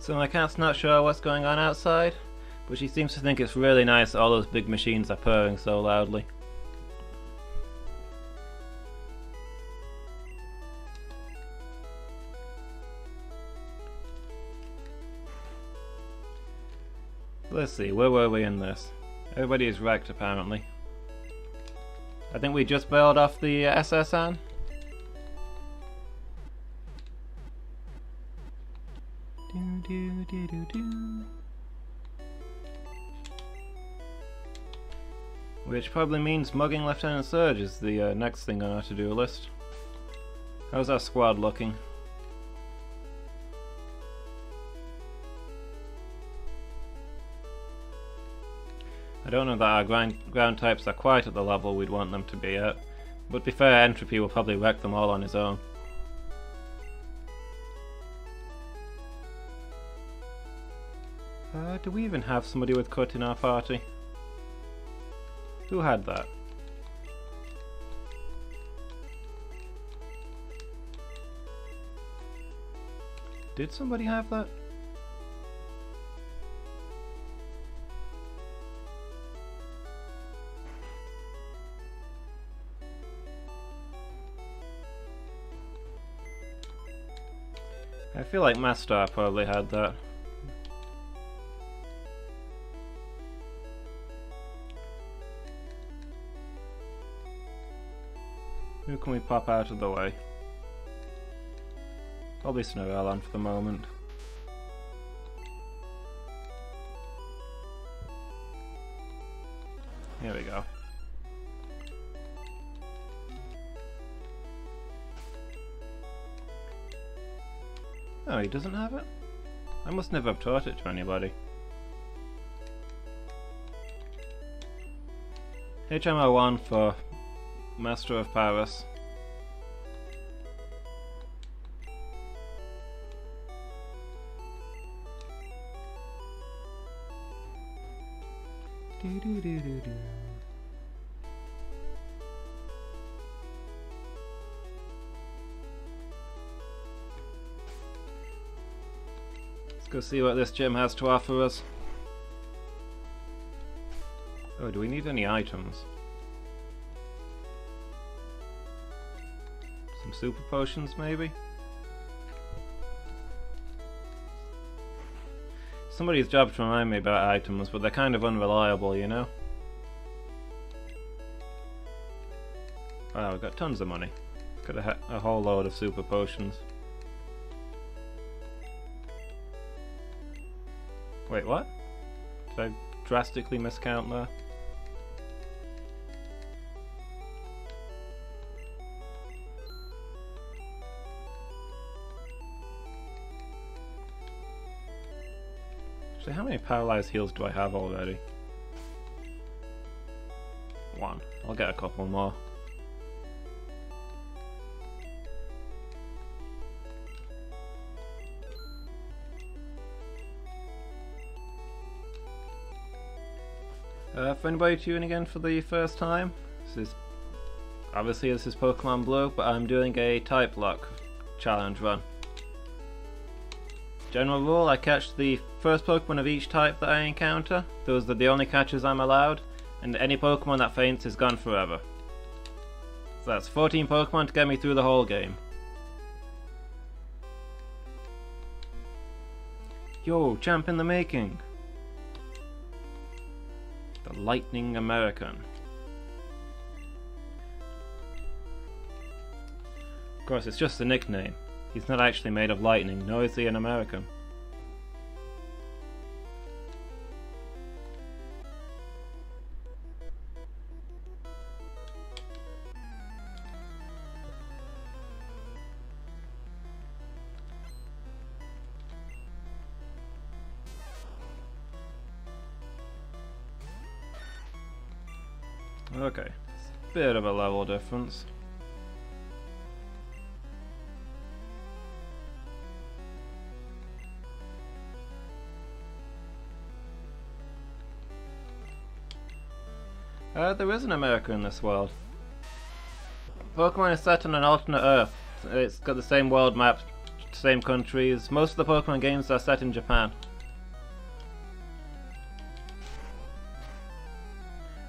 So my cat's not sure what's going on outside, but she seems to think it's really nice that all those big machines are purring so loudly. Let's see, where were we in this? Everybody is wrecked apparently. I think we just bailed off the SSN. Which probably means mugging Lieutenant Surge is the next thing on our to-do list. How's our squad looking? I don't know that our ground types are quite at the level we'd want them to be at, but to be fair, Entropy will probably wreck them all on his own. Do we even have somebody with cut in our party? Who had that? Did somebody have that? I feel like Master probably had that. Who can we pop out of the way? Probably Snarelon for the moment. Here we go. Oh, he doesn't have it? I must never have taught it to anybody. HMO1 for Master of Paris. Let's go see what this gym has to offer us. Oh, do we need any items? Some super potions, maybe? Somebody's job to remind me about items, but they're kind of unreliable, you know? Wow, we've got tons of money. Got a whole load of super potions. Wait, what? Did I drastically miscount there? Actually, how many paralyzed heals do I have already? 1. I'll get a couple more. For anybody tuning in for the first time, this is Pokemon Blue, but I'm doing a Typelocke challenge run. General rule, I catch the first Pokemon of each type that I encounter. Those are the only catches I'm allowed, and any Pokemon that faints is gone forever. So that's 14 Pokemon to get me through the whole game. Yo, champ in the making! The Lightning American. Of course, it's just a nickname. He's not actually made of lightning, nor is he an American. Okay, it's a bit of a level difference. There is an America in this world. Pokemon is set on an alternate Earth. It's got the same world map same countries. Most of the Pokemon games are set in Japan.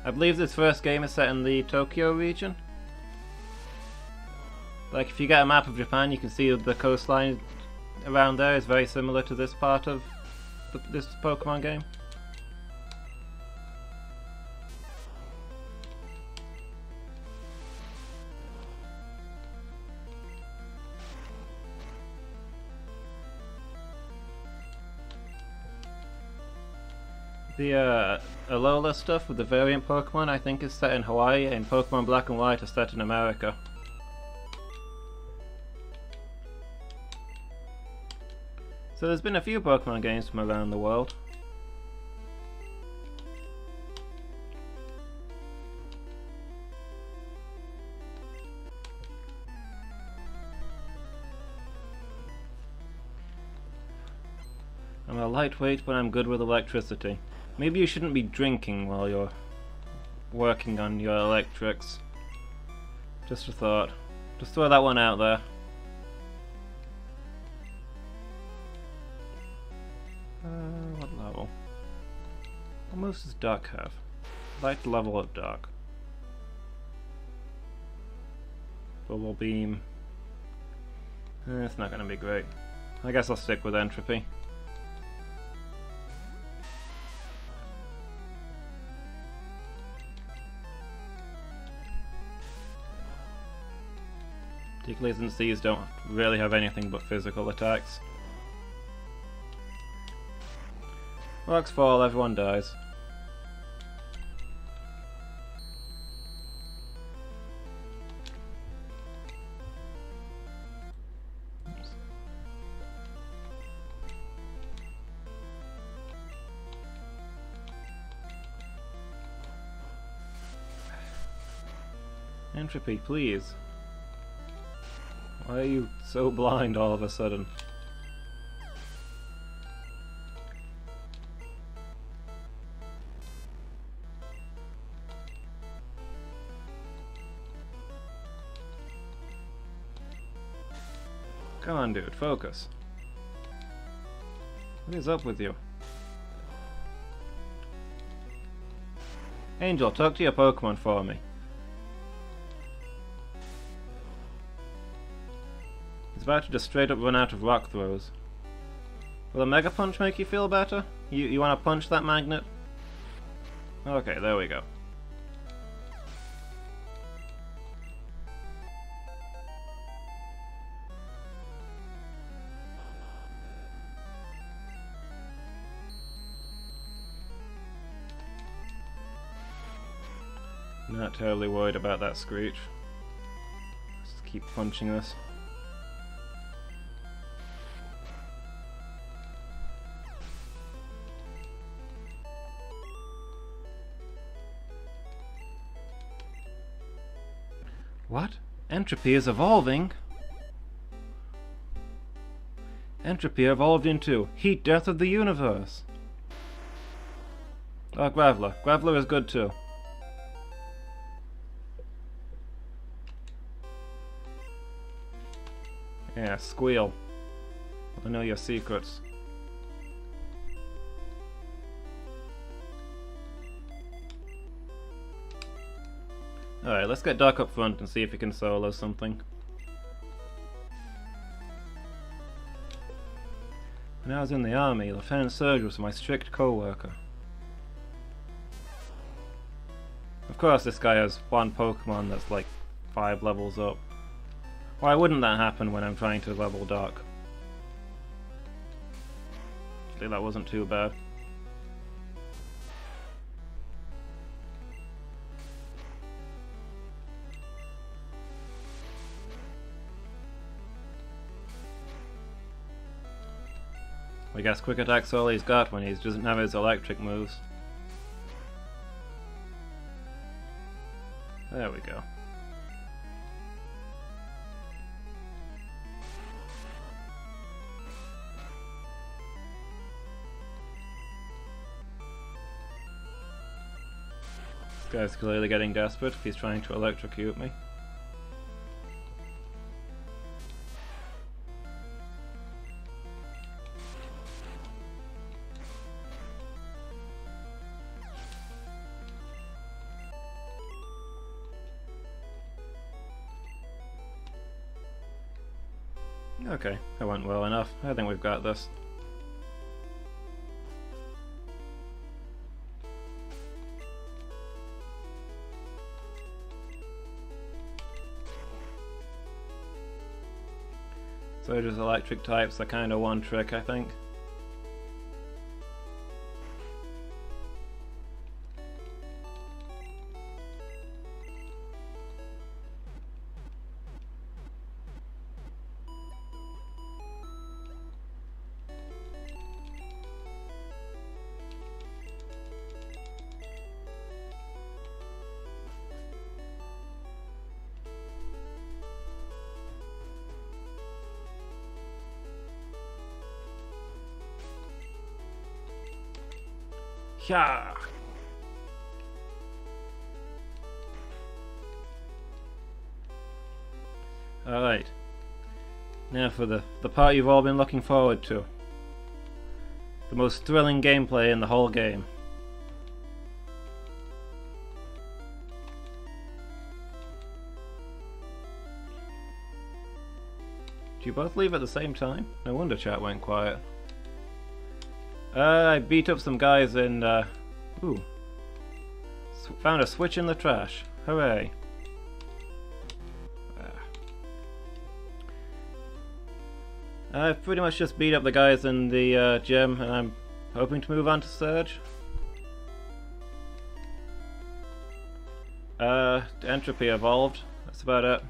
I believe this first game is set in the Tokyo region. Like, if you get a map of Japan, you can see the coastline around there is very similar to this part of this Pokemon game. The Alola stuff with the variant Pokemon I think is set in Hawaii, and Pokemon Black and White is set in America. So there's been a few Pokemon games from around the world. I'm a lightweight, but I'm good with electricity. Maybe you shouldn't be drinking while you're working on your electrics. Just a thought. Just throw that one out there. What level? What moves does Dark have? I'd like to level up Dark. Bubble Beam. It's not gonna be great. I guess I'll stick with Entropy. Particularly since these don't really have anything but physical attacks. Rocks fall, everyone dies. Oops. Entropy, please. Why are you so blind all of a sudden? Come on, dude, focus. What is up with you? Angel, talk to your Pokemon for me. He's about to just straight up run out of rock throws. Will a Mega Punch make you feel better? You want to punch that magnet? Okay, there we go. Not terribly worried about that Screech. Let's just keep punching this. What? Entropy is evolving? Entropy evolved into Heat Death of the Universe. Oh, Graveler. Graveler is good too. Yeah, squeal. I know your secrets. Alright, let's get Dark up front and see if he can solo something. When I was in the army, Lieutenant Surge was my strict co-worker. Of course this guy has one Pokemon that's like 5 levels up. Why wouldn't that happen when I'm trying to level Dark? Actually, that wasn't too bad. I guess Quick Attack's all he's got when he doesn't have his electric moves. There we go. This guy's clearly getting desperate if he's trying to electrocute me. Okay, that went well enough. I think we've got this. So just electric types are kind of one trick, I think. Yeah. Alright. Now for the part you've all been looking forward to. The most thrilling gameplay in the whole game. Did you both leave at the same time? No wonder chat went quiet. I beat up some guys in, ooh. Found a switch in the trash. Hooray. I've pretty much just beat up the guys in the gym, and I'm hoping to move on to Surge. Entropy evolved. That's about it.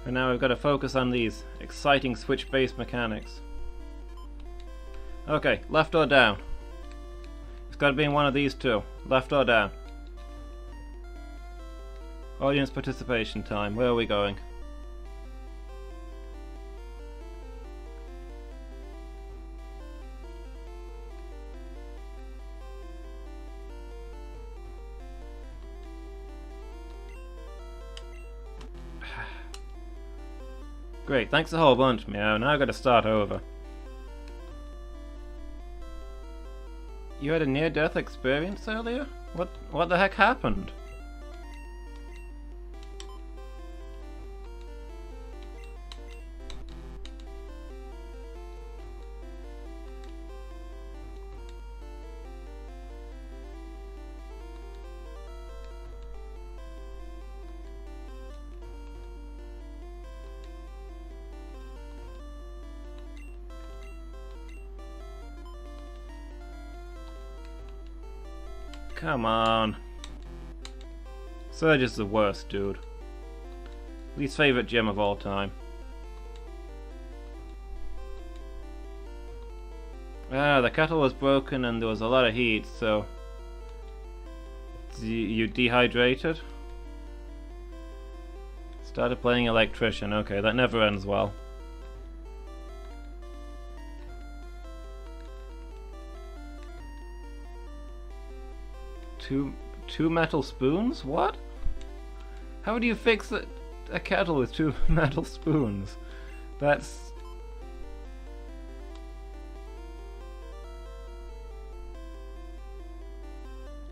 And now we've got to focus on these exciting switch-based mechanics. Okay, left or down? It's got to be in one of these two. Left or down? Audience participation time. Where are we going? Great, thanks a whole bunch, Meow. Now I've got to start over. You had a near-death experience earlier? What the heck happened? Come on. Surge is the worst, dude. Least favorite gym of all time. Ah, the kettle was broken and there was a lot of heat, so... You dehydrated? Started playing electrician. Okay, that never ends well. Two metal spoons? What? How do you fix a kettle with two metal spoons? That's...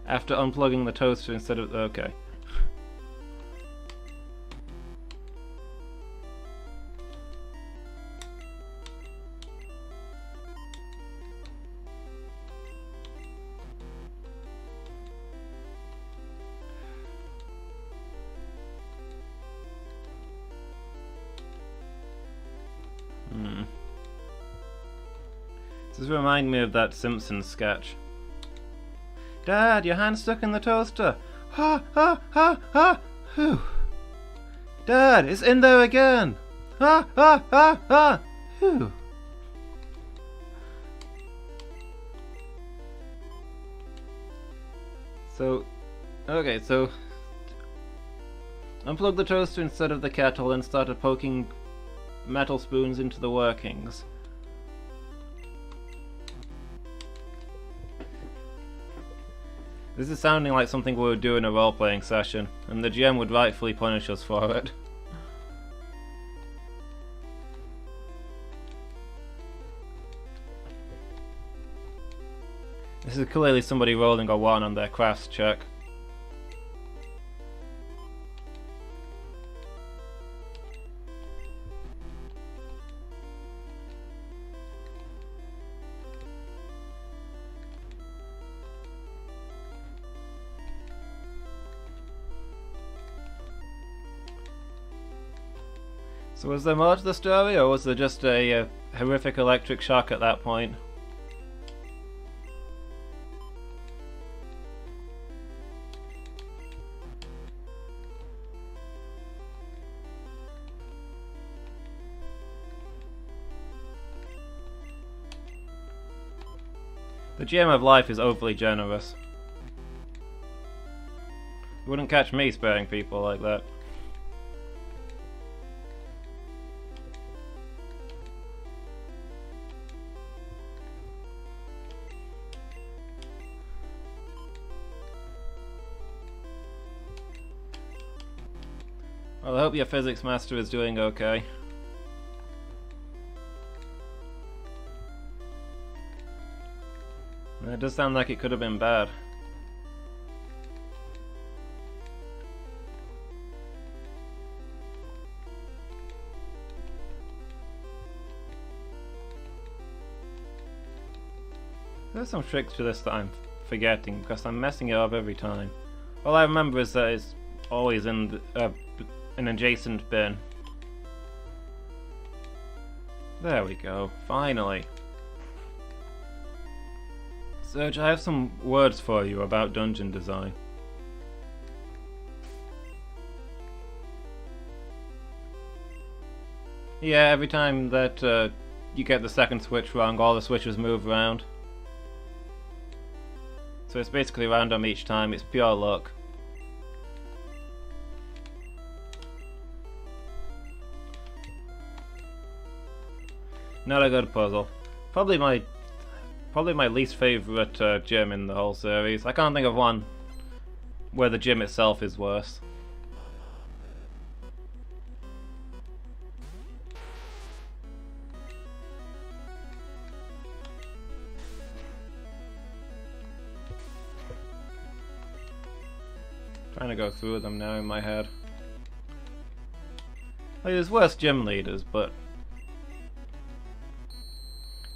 After unplugging the toaster instead of... Okay. This reminds me of that Simpsons sketch. Dad, your hand's stuck in the toaster. Ha ha ha ha. Whew. Dad, it's in there again. Ha ha ha ha. Whew. So, okay, so unplug the toaster instead of the kettle and started poking metal spoons into the workings. This is sounding like something we would do in a role-playing session, and the GM would rightfully punish us for it. This is clearly somebody rolling a 1 on their crafts check. So was there more to the story, or was there just a horrific electric shock at that point? The gem of life is overly generous. You wouldn't catch me sparing people like that. Well, I hope your physics master is doing okay. It does sound like it could have been bad. There's some tricks to this that I'm forgetting because I'm messing it up every time. All I remember is that it's always in an adjacent bin. There we go, finally. Serge, I have some words for you about dungeon design. Yeah, every time that you get the second switch wrong, all the switches move around. So it's basically random each time, it's pure luck. Not a good puzzle. Probably my least favourite gym in the whole series. I can't think of one where the gym itself is worse. Trying to go through them now in my head. Like, there's worse gym leaders, but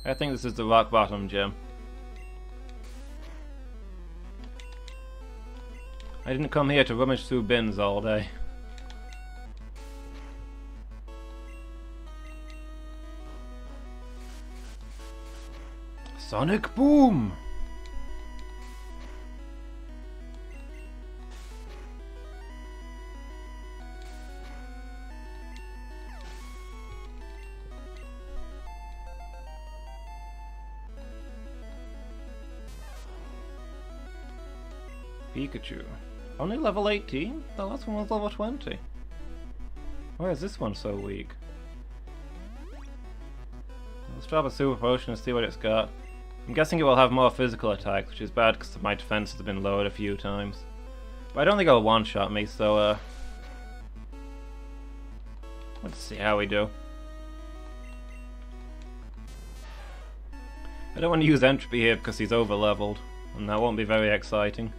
I think this is the rock bottom gym. I didn't come here to rummage through bins all day. Sonic Boom! Pikachu. Only level 18? The last one was level 20. Why is this one so weak? Let's drop a super potion and see what it's got. I'm guessing it will have more physical attacks, which is bad because my defense has been lowered a few times. But I don't think it'll one-shot me, so let's see how we do. I don't want to use entropy here because he's over-leveled, and that won't be very exciting.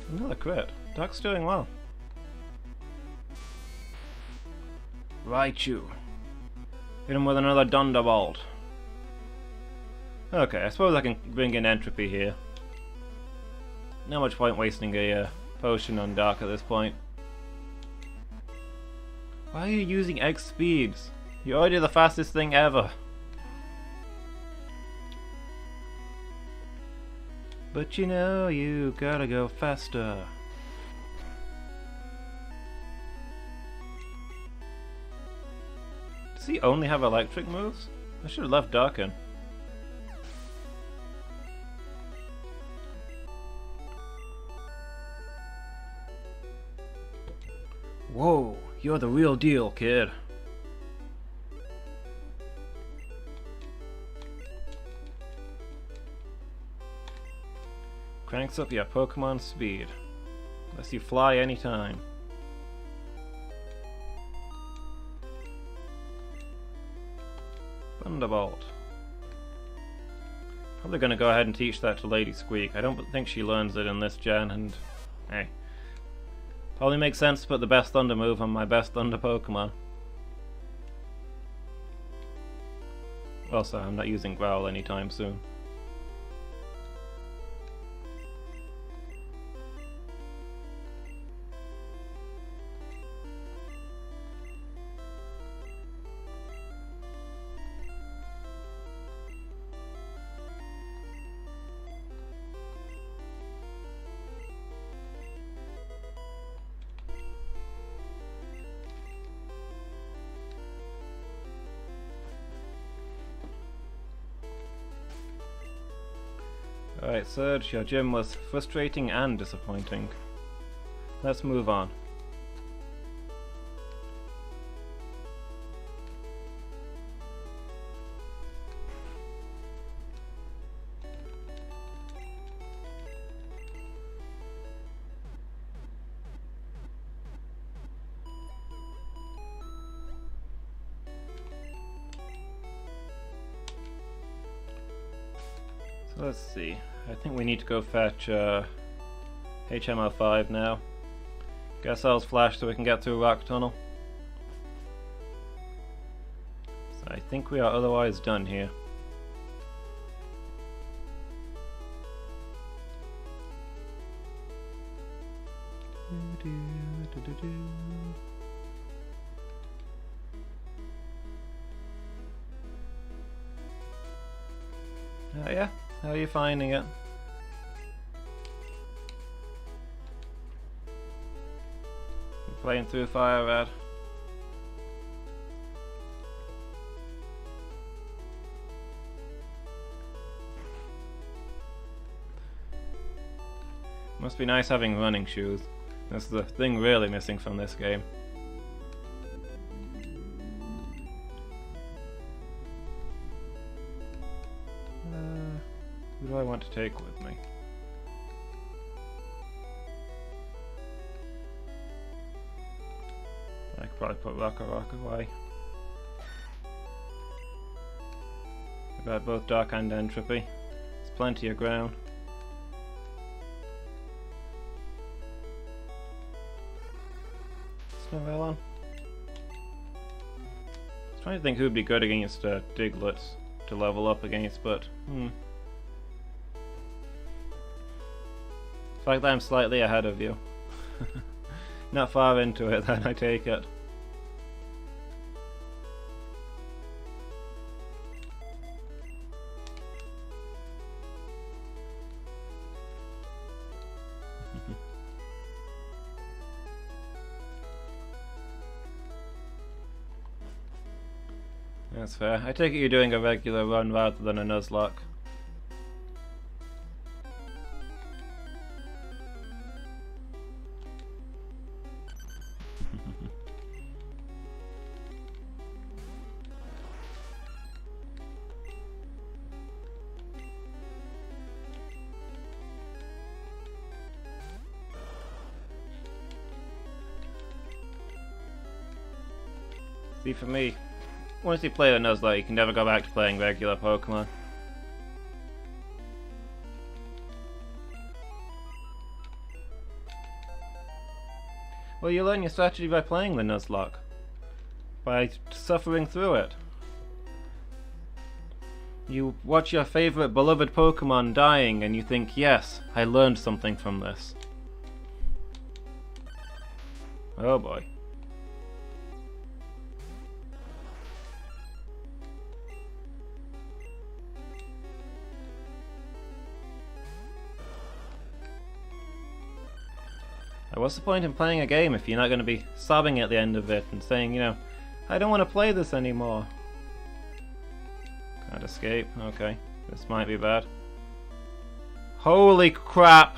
Another crit. Duck's doing well. Raichu. Hit him with another Thunderbolt. Okay, I suppose I can bring in entropy here. Not much point wasting a potion on Dark at this point. Why are you using X speeds? You're already the fastest thing ever. But you know, you gotta go faster. Does he only have electric moves? I should have left Dark in. Whoa, you're the real deal, kid. Cranks up your Pokemon speed. Lets you fly anytime. Thunderbolt. Probably gonna go ahead and teach that to Lady Squeak. I don't think she learns it in this gen, and hey. Probably makes sense to put the best Thunder move on my best Thunder Pokemon. Also, I'm not using Growl anytime soon. Alright, Surge, your gym was frustrating and disappointing. Let's move on. So let's see. I think we need to go fetch HMO5 now. Get ourselves flash so we can get through Rock Tunnel. So I think we are otherwise done here. Yeah, how are you finding it? Playing through Fire Red. Must be nice having running shoes. That's the thing really missing from this game. Who do I want to take with me? I could probably put Rock away. I've got both Dark and Entropy. There's plenty of ground. Snovelon. I was trying to think who'd be good against Diglets to level up against, but the fact that I'm slightly ahead of you. Not far into it, then I take it. That's fair. I take it you're doing a regular run rather than a Nuzlocke. See, for me, once you play the Nuzlocke, you can never go back to playing regular Pokemon. Well, you learn your strategy by playing the Nuzlocke. By suffering through it. You watch your favorite beloved Pokemon dying and you think, yes, I learned something from this. Oh boy. What's the point in playing a game if you're not going to be sobbing at the end of it and saying, you know, I don't want to play this anymore? Can't escape. Okay, this might be bad. Holy crap!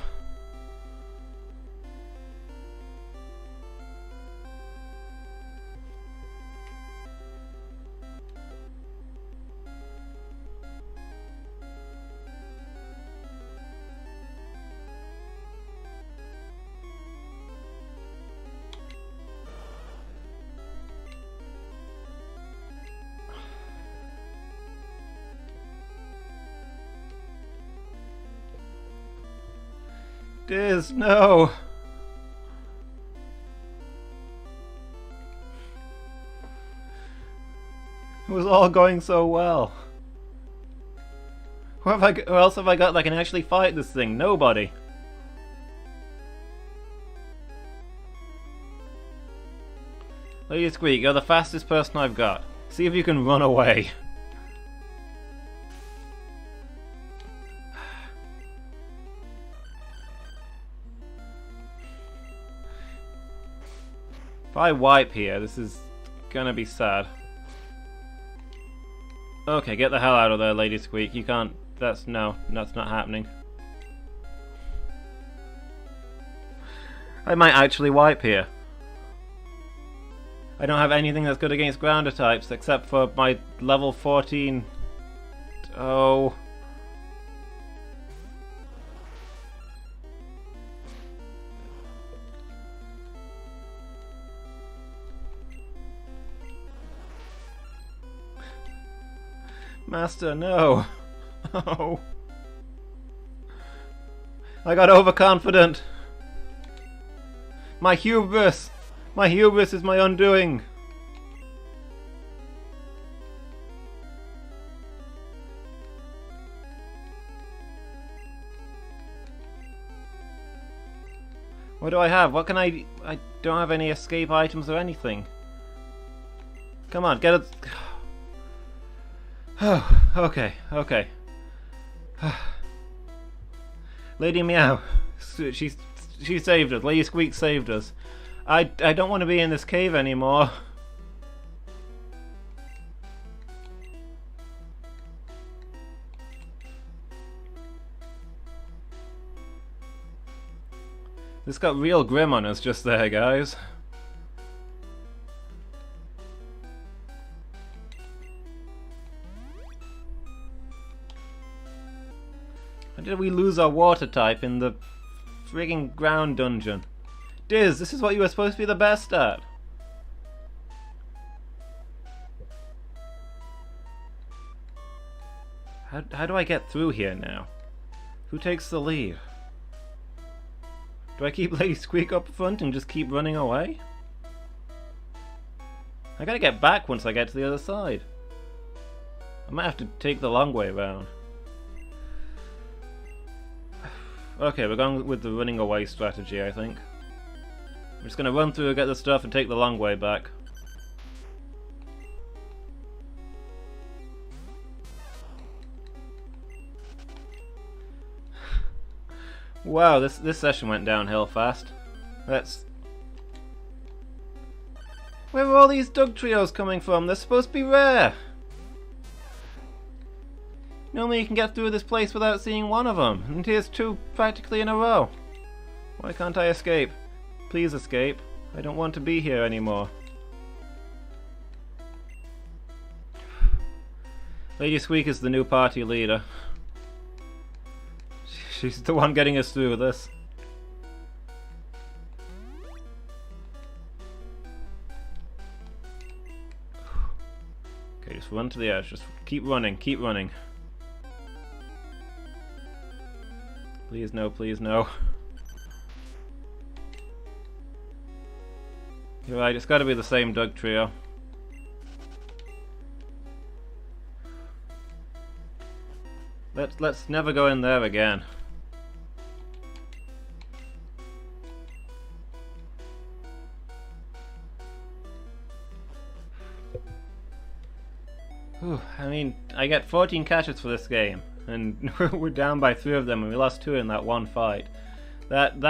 Diz, no! It was all going so well. Who else have I got that can actually fight this thing? Nobody. Lady Squeak, you're the fastest person I've got. See if you can run away. If I wipe here, this is gonna be sad. Okay, get the hell out of there, Lady Squeak. You can't... that's not happening. I might actually wipe here. I don't have anything that's good against grounder types except for my level 14... Oh... Master, no! Oh. I got overconfident! My hubris! My hubris is my undoing! What do I have? What can I don't have any escape items or anything. Come on, get it. Oh, okay, okay. Lady Meow, she saved us. Lady Squeak saved us. I don't want to be in this cave anymore. This got real grim on us just there, guys. How did we lose our water type in the frigging ground dungeon? Diz, this is what you were supposed to be the best at. How do I get through here now? Who takes the lead? Do I keep Lady Squeak up front and just keep running away? I gotta get back once I get to the other side. I might have to take the long way around. Okay, we're going with the running away strategy, I think. We're just gonna run through, get the stuff, and take the long way back. Wow, this session went downhill fast. Let's... Where are all these Doug trios coming from? They're supposed to be rare! Normally you can get through this place without seeing one of them, and here's two practically in a row. Why can't I escape? Please escape. I don't want to be here anymore. Lady Squeak is the new party leader. She's the one getting us through this. Okay, just run to the edge. Just keep running, keep running. Please no, please no. You're right, it's gotta be the same Doug trio. Let's never go in there again. Whew, I mean, I get 14 catches for this game, and we're down by 3 of them, and we lost 2 in that one fight. That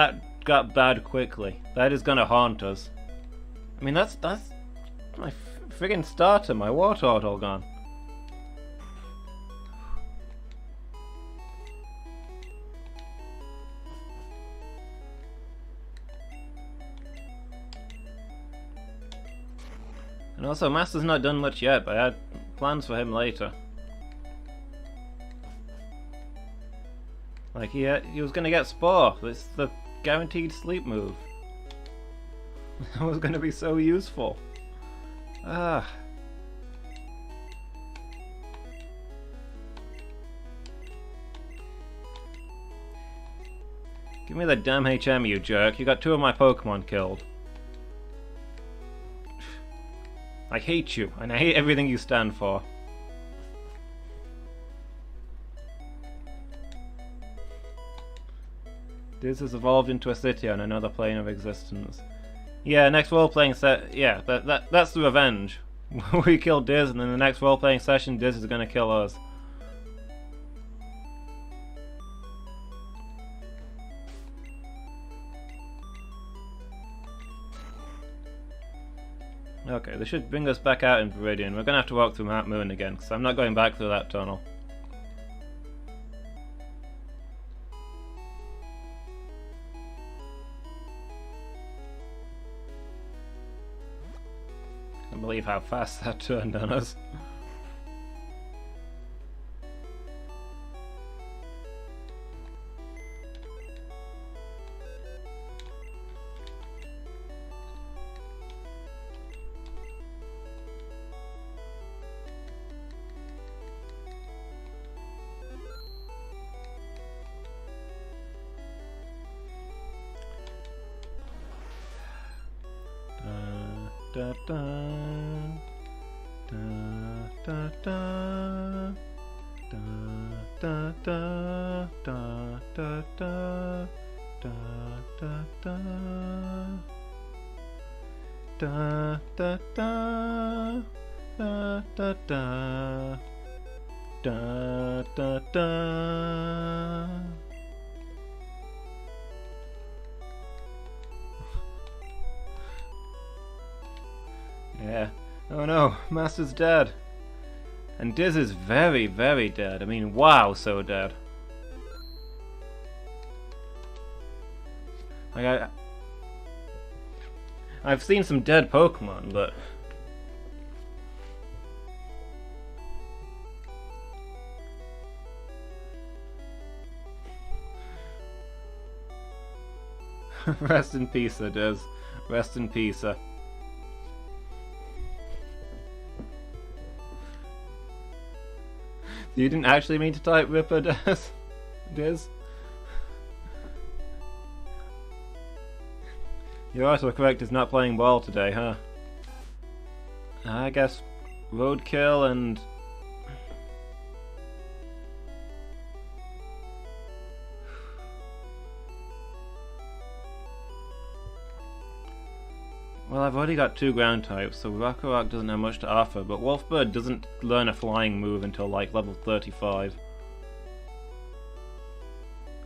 got bad quickly. That is gonna haunt us. I mean, that's my friggin' starter, my Wartortle all gone. And also, Master's not done much yet, but I had plans for him later. Like, he was gonna get Spore. It's the guaranteed sleep move. That was gonna be so useful. Ah. Give me the damn HM, you jerk. You got 2 of my Pokemon killed. I hate you, and I hate everything you stand for. This has evolved into a city on another plane of existence. Yeah, next role-playing set. Yeah, that's the revenge. We killed Diz, and in the next role-playing session, Diz is gonna kill us. Okay, this should bring us back out in Viridian. We're gonna have to walk through Mount Moon again, because I'm not going back through that tunnel. I can't believe how fast that turned on us. Da da da da da da da da da da da da da da da da da. Yeah. Oh no, Master's dead. And Diz is very, very dead. I mean, wow, so dead. Like, I've seen some dead Pokemon, but... Rest in peace, Diz. Rest in peace. You didn't actually mean to type Ripper, Diz? Your autocorrect is not playing ball today, huh? I guess Roadkill and... Well, I've already got 2 ground types, so Rock doesn't have much to offer, but Wolfbird doesn't learn a flying move until like level 35.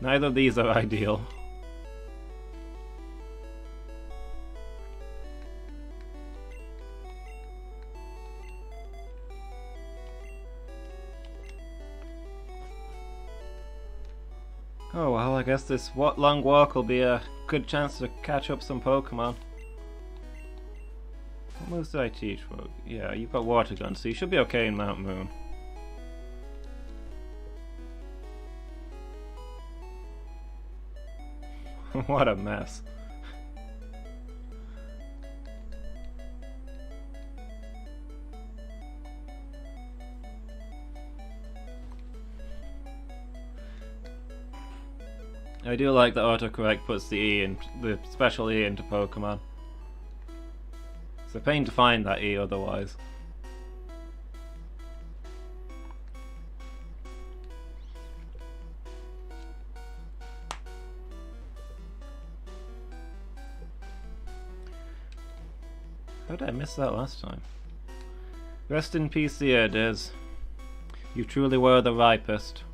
Neither of these are ideal. Oh well, I guess this long walk will be a good chance to catch up some Pokemon. What moves did I teach? Well, yeah, you've got Water Gun, so you should be okay in Mount Moon. What a mess. I do like that autocorrect puts the E in, the special E into Pokemon. It's a pain to find that E otherwise. How did I miss that last time? Rest in peace, the Diz. You truly were the ripest.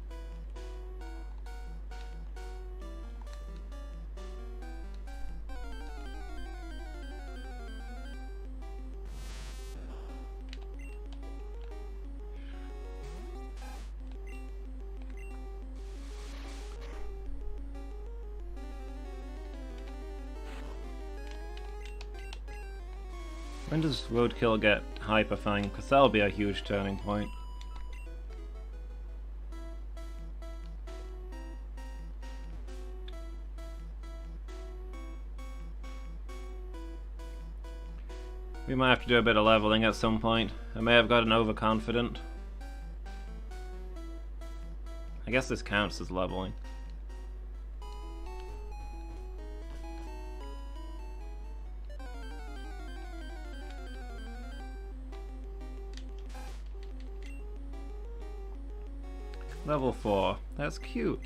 When does Roadkill get Hyper Fang? Because that'll be a huge turning point. We might have to do a bit of leveling at some point. I may have gotten overconfident. I guess this counts as leveling. Level 4. That's cute.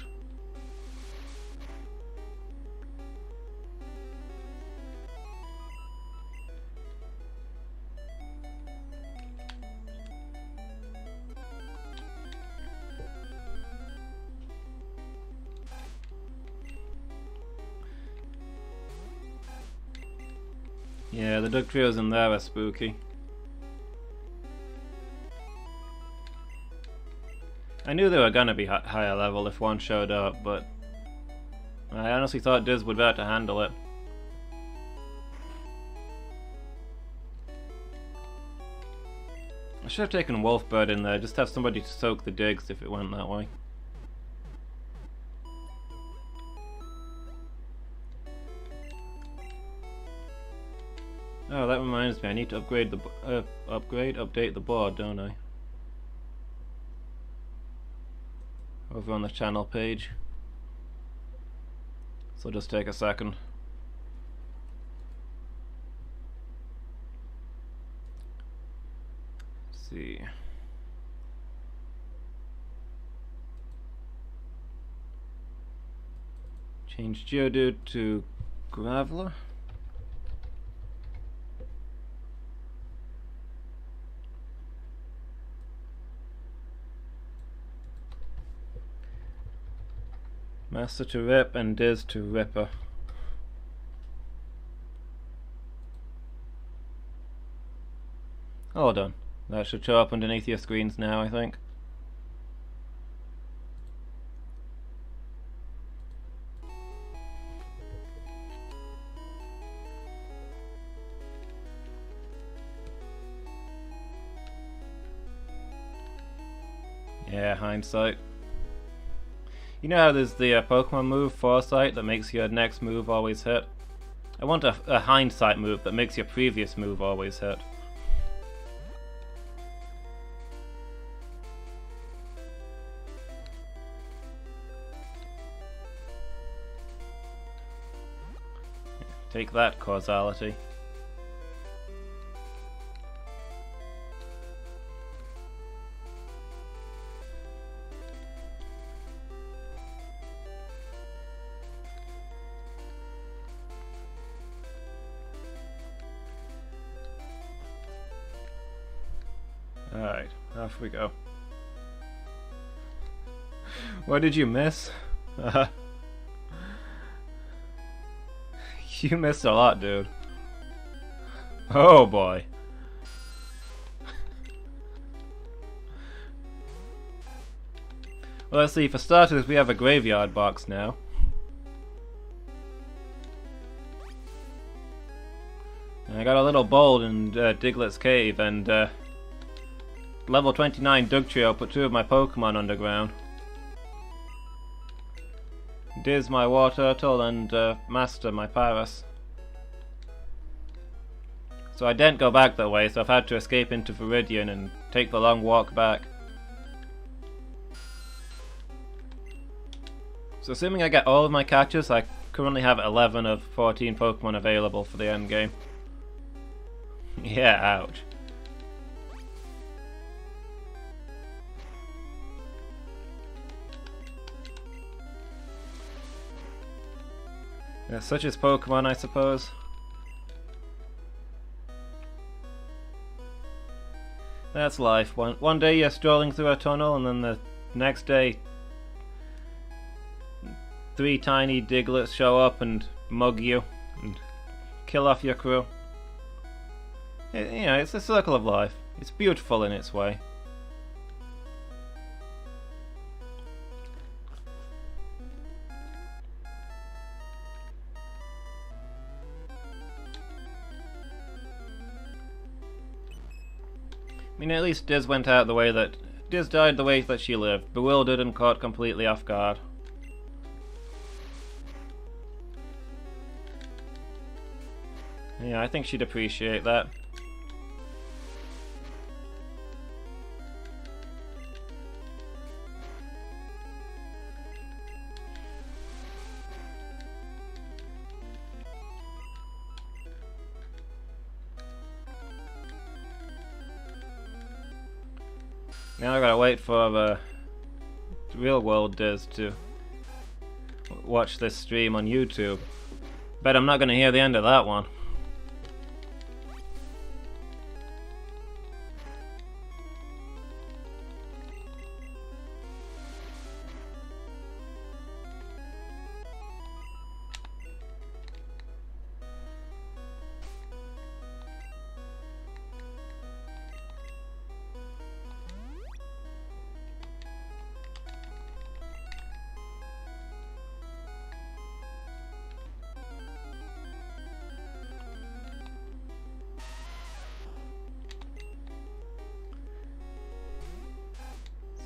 Yeah, the Dugtrios in there are spooky. I knew they were gonna be higher level if one showed up, but I honestly thought Diz would be able to handle it. I should have taken Wolfbird in there, just have somebody to soak the digs if it went that way. Oh, that reminds me, I need to update the board, don't I? Over on the channel page. So just take a second. Let's see. Change Geodude to Graveler. Master to Rip and Diz to Ripper. All done. That should show up underneath your screens now, I think. Yeah, hindsight. You know how there's the Pokemon move, Foresight, that makes your next move always hit? I want a hindsight move that makes your previous move always hit. Take that, causality. Alright, off we go. What did you miss? You missed a lot, dude. Oh boy. Well, let's see, for starters we have a graveyard box now. And I got a little bold in Diglett's cave, and level 29 Dugtrio put 2 of my Pokemon underground. Diz my Wartortle and Master my Paras. So I didn't go back that way, so I've had to escape into Viridian and take the long walk back. So assuming I get all of my catches, I currently have 11 of 14 Pokemon available for the end game. Yeah, ouch. Yeah, such as Pokemon, I suppose. That's life. One day you're strolling through a tunnel, and then the next day 3 tiny Diglets show up and mug you and kill off your crew. You know, it's a circle of life. It's beautiful in its way. I mean, at least Diz went out the way that... Diz died the way that she lived, bewildered and caught completely off guard. Yeah, I think she'd appreciate that. Now I gotta wait for real world is to watch this stream on YouTube. Bet I'm not going to hear the end of that one.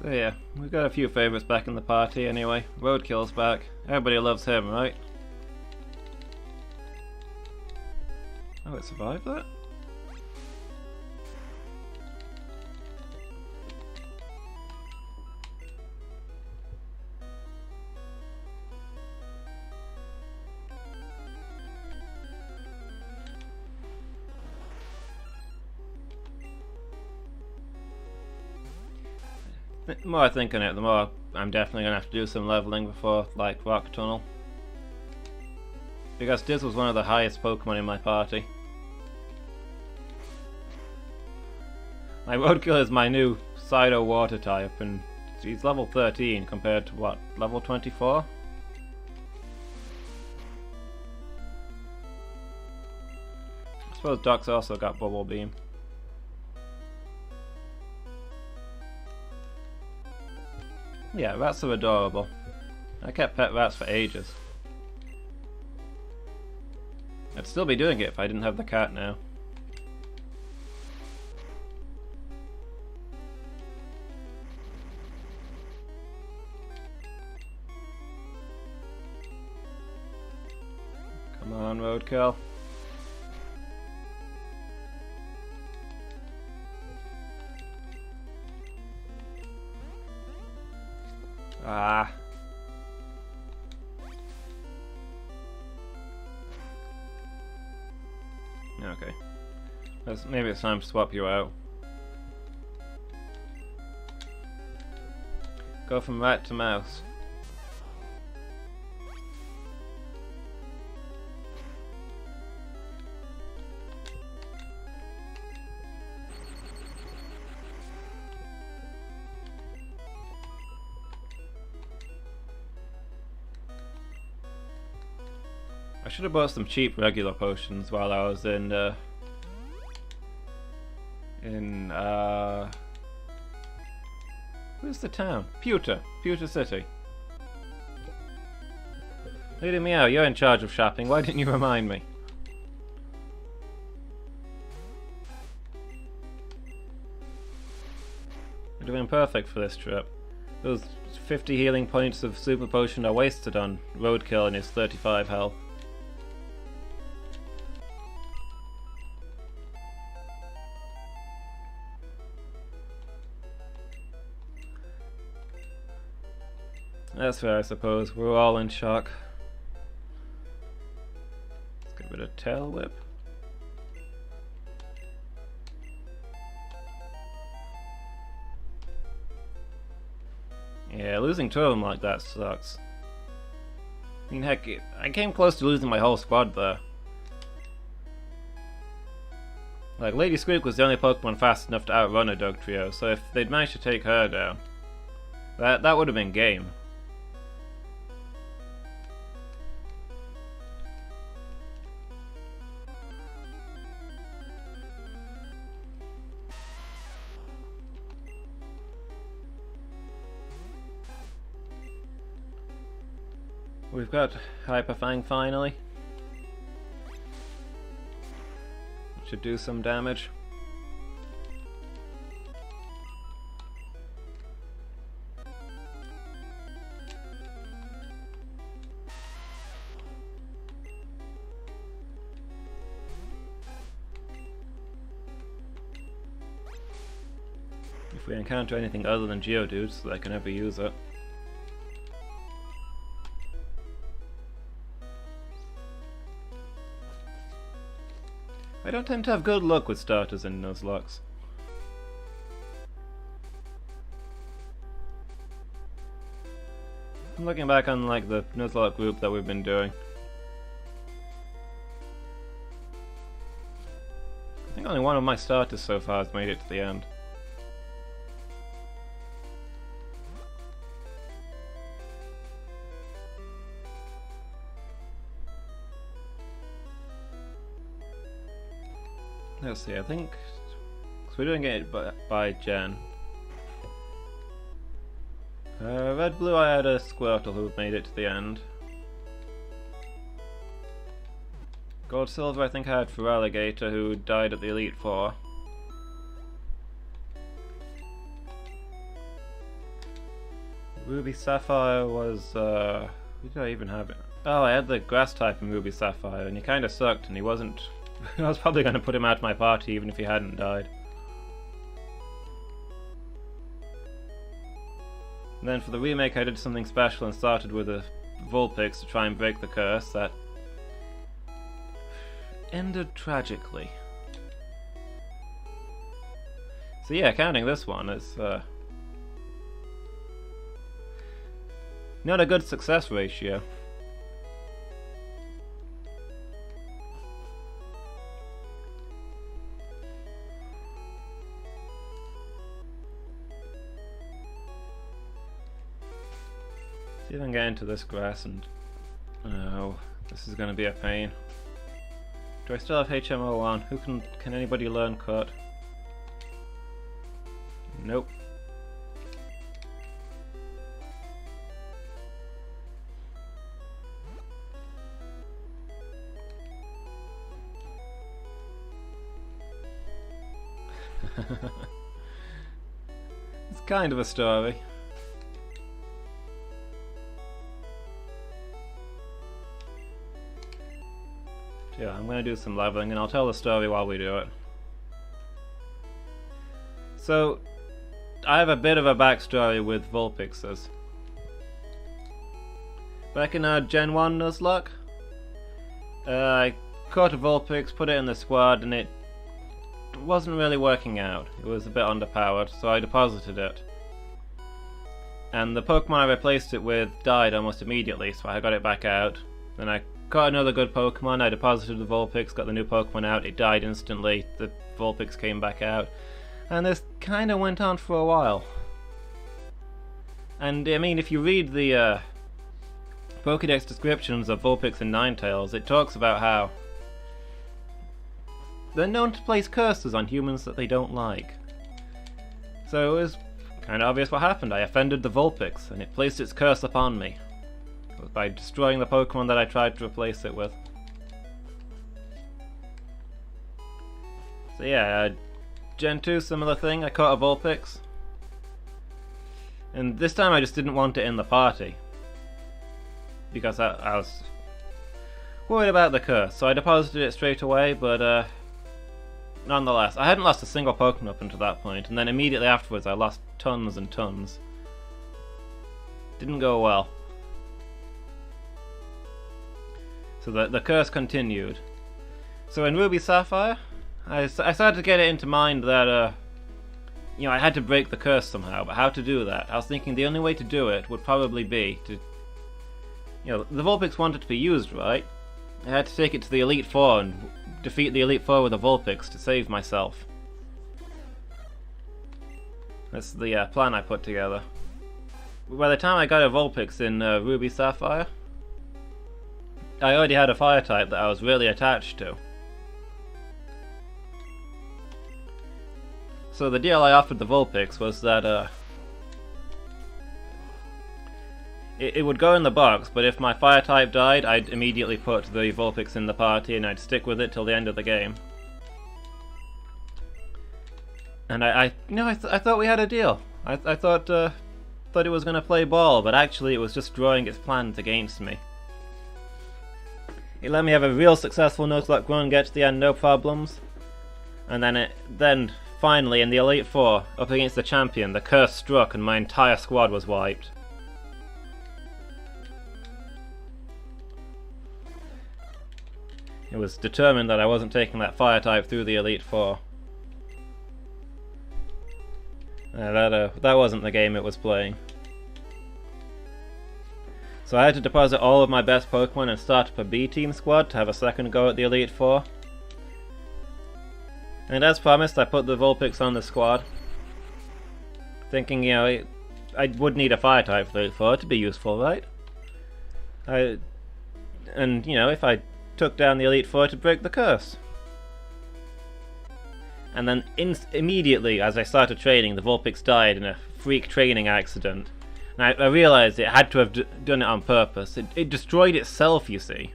So yeah, we've got a few favourites back in the party anyway. Roadkill's back. Everybody loves him, right? Oh, it survived that? The more I think on it, the more I'm definitely going to have to do some leveling before, like, Rock Tunnel. Because Diz was one of the highest Pokemon in my party. My Roadkill is my new Psydo Water type, and he's level 13 compared to what, level 24? I suppose Doc's also got Bubble Beam. Yeah, rats are adorable. I kept pet rats for ages. I'd still be doing it if I didn't have the cat now. Come on, Roadkill. Ah. Okay. Maybe it's time to swap you out. Go from rat to mouse. I should have bought some cheap regular potions while I was in where's the town? Pewter City. Leading me out, you're in charge of shopping, why didn't you remind me? Would have been perfect for this trip. Those 50 healing points of super potion are wasted on Roadkill and his 35 health. That's fair, I suppose. We're all in shock. Let's get rid of Tail Whip. Yeah, losing two of them like that sucks. I mean, heck, I came close to losing my whole squad there. Like, Lady Squeak was the only Pokemon fast enough to outrun a Dugtrio, so if they'd managed to take her down, that would have been game. We've got Hyper Fang finally. Should do some damage. If we encounter anything other than Geodudes, so I can never use it. I don't tend to have good luck with starters in Nuzlocke. looking back on like the Nuzlocke group that we've been doing. I think only one of my starters so far has made it to the end. Let's see, I think we're doing it by gen. Red Blue, I had a Squirtle who made it to the end. Gold Silver, I think I had for Alligator who died at the Elite Four. Ruby Sapphire was who did I even have it? Oh, I had the Grass type in Ruby Sapphire, and he kinda sucked, and he wasn't. I was probably going to put him out of my party even if he hadn't died. And then for the remake I did something special and started with a Vulpix to try and break the curse that ended tragically. So yeah, counting this one, it's not a good success ratio. See if I can get into this grass and... oh, this is going to be a pain. Do I still have HMO on? Who can anybody learn cut? Nope. It's kind of a story. Yeah, I'm going to do some leveling and I'll tell the story while we do it. So, I have a bit of a backstory with Vulpixes. Back in our Gen 1 Nuzlocke, I caught a Vulpix, put it in the squad, and it wasn't really working out. It was a bit underpowered, so I deposited it. And the Pokemon I replaced it with died almost immediately, so I got it back out. Then I caught another good Pokemon, I deposited the Vulpix, got the new Pokemon out, it died instantly, the Vulpix came back out. And this kinda went on for a while. And I mean, if you read the Pokédex descriptions of Vulpix and Ninetales, it talks about how they're known to place curses on humans that they don't like. So it was kinda obvious what happened. I offended the Vulpix, and it placed its curse upon me. By destroying the Pokemon that I tried to replace it with. So yeah, Gen 2, similar thing, I caught a Vulpix. And this time I just didn't want it in the party. Because I was worried about the curse, so I deposited it straight away, but nonetheless, I hadn't lost a single Pokemon up until that point, and then immediately afterwards I lost tons and tons. Didn't go well. So the curse continued. So in Ruby Sapphire, I started to get it into mind that, you know, I had to break the curse somehow, but how to do that? I was thinking the only way to do it would probably be to... You know, the Vulpix wanted to be used, right? I had to take it to the Elite Four and defeat the Elite Four with a Vulpix to save myself. That's the plan I put together. By the time I got a Vulpix in Ruby Sapphire, I already had a fire type that I was really attached to. So the deal I offered the Vulpix was that it would go in the box, but if my fire type died, I'd immediately put the Vulpix in the party and I'd stick with it till the end of the game. And I thought we had a deal. I thought it was going to play ball, but actually it was just drawing its plans against me. It let me have a real successful Nuzlocke run, get to the end, no problems. And then finally in the Elite Four, up against the champion, the curse struck and my entire squad was wiped. It was determined that I wasn't taking that fire type through the Elite Four. That wasn't the game it was playing. So I had to deposit all of my best Pokemon and start up a B-team squad to have a second go at the Elite Four. And as promised, I put the Vulpix on the squad, thinking, you know, I would need a Fire-type Elite Four to be useful, right? And, you know, if I took down the Elite Four to break the curse. And then immediately, as I started training, the Vulpix died in a freak training accident. And I realized it had to have done it on purpose. It destroyed itself, you see.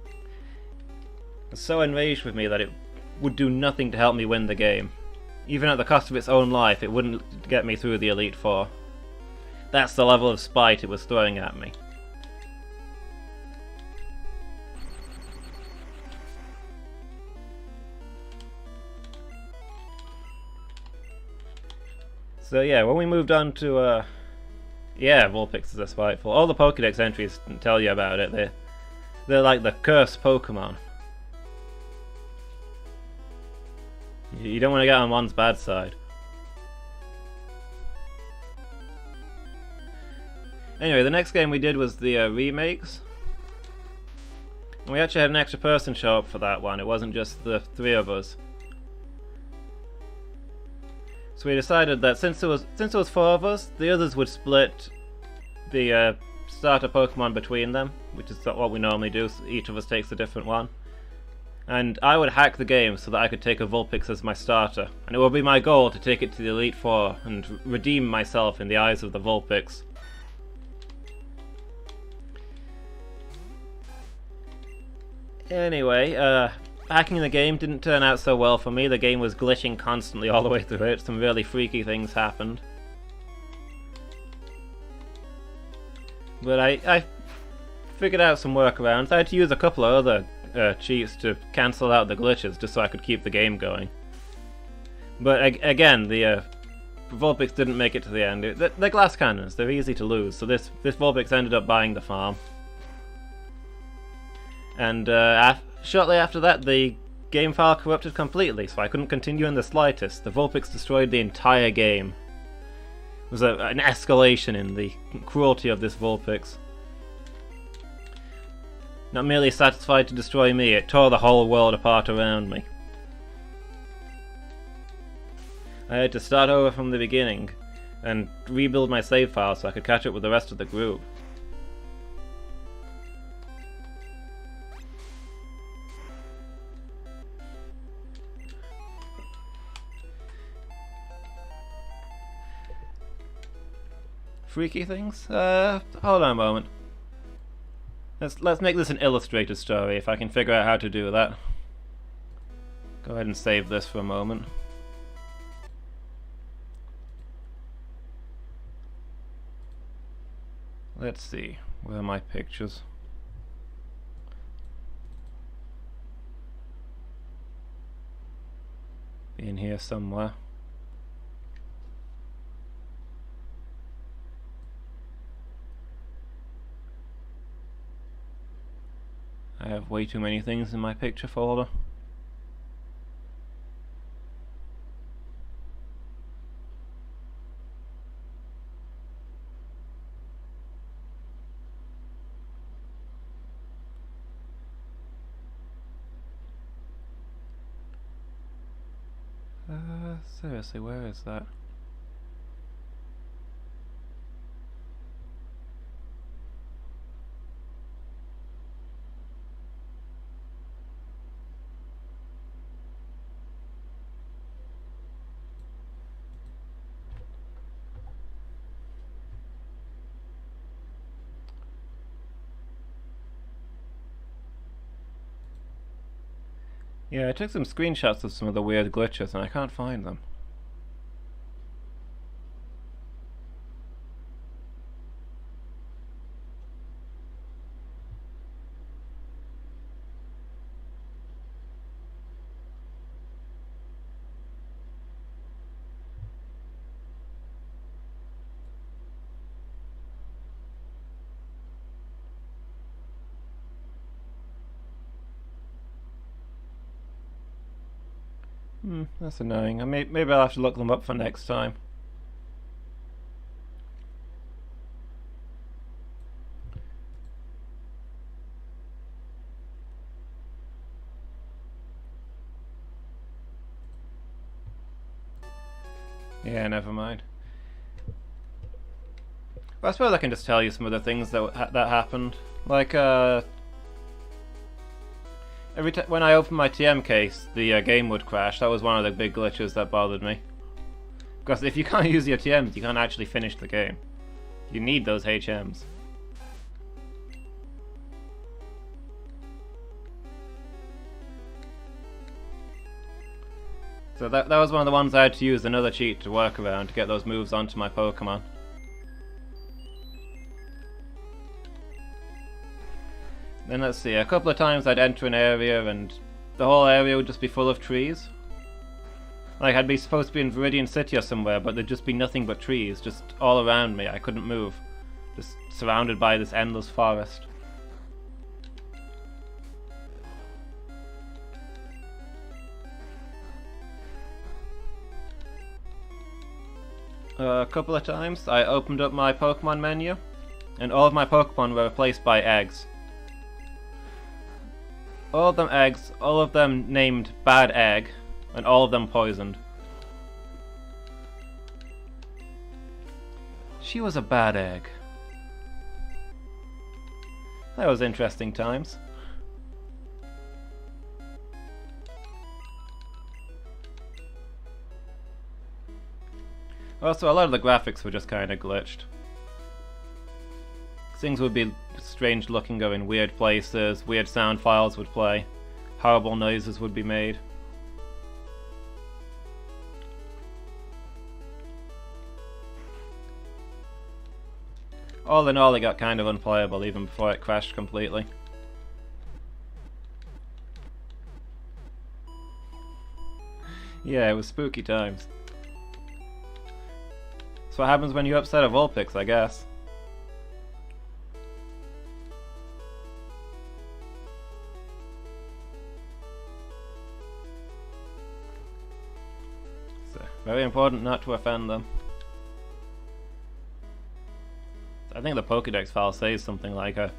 It was so enraged with me that it would do nothing to help me win the game. Even at the cost of its own life, it wouldn't get me through the Elite Four. That's the level of spite it was throwing at me. So yeah, when we moved on to, yeah, Vulpixes are spiteful. All the Pokédex entries tell you about it. They're like the cursed Pokemon. You don't want to get on one's bad side. Anyway, the next game we did was the remakes. And we actually had an extra person show up for that one. It wasn't just the three of us. So we decided that since there was four of us, the others would split the starter Pokemon between them, which is what we normally do. So each of us takes a different one. And I would hack the game so that I could take a Vulpix as my starter. And it would be my goal to take it to the Elite Four and redeem myself in the eyes of the Vulpix. Anyway, hacking the game didn't turn out so well for me. The game was glitching constantly all the way through it. Some really freaky things happened. But I figured out some workarounds. I had to use a couple of other cheats to cancel out the glitches just so I could keep the game going. But again, the Vulpix didn't make it to the end. They're glass cannons, they're easy to lose, so this Vulpix ended up buying the farm. And shortly after that, the game file corrupted completely, so I couldn't continue in the slightest. The Vulpix destroyed the entire game. It was an escalation in the cruelty of this Vulpix. Not merely satisfied to destroy me, it tore the whole world apart around me. I had to start over from the beginning and rebuild my save file so I could catch up with the rest of the group. Freaky things? Hold on a moment. Let's make this an illustrated story, if I can figure out how to do that. Go ahead and save this for a moment. Let's see, where are my pictures? In here somewhere. I have way too many things in my picture folder. Seriously, where is that? Yeah, I took some screenshots of some of the weird glitches and I can't find them. That's annoying. Maybe I'll have to look them up for next time. Yeah, never mind. Well, I suppose I can just tell you some of the things that happened. Like, when I opened my TM case, the game would crash. That was one of the big glitches that bothered me. Because if you can't use your TMs, you can't actually finish the game. You need those HMs. So that was one of the ones I had to use another cheat to work around to get those moves onto my Pokemon. Then let's see, a couple of times I'd enter an area and the whole area would just be full of trees. Like I'd be supposed to be in Viridian City or somewhere, but there'd just be nothing but trees, just all around me. I couldn't move. Just surrounded by this endless forest. A couple of times I opened up my Pokemon menu and all of my Pokemon were replaced by eggs. All of them eggs, all of them named Bad Egg, and all of them poisoned. She was a bad egg. That was interesting times. Also, a lot of the graphics were just kind of glitched. Things would be strange looking, go in weird places, weird sound files would play, horrible noises would be made. All in all, it got kind of unplayable even before it crashed completely. Yeah, it was spooky times. That's what happens when you upset a Vulpix, I guess. So, very important not to offend them. I think the Pokédex file says something like a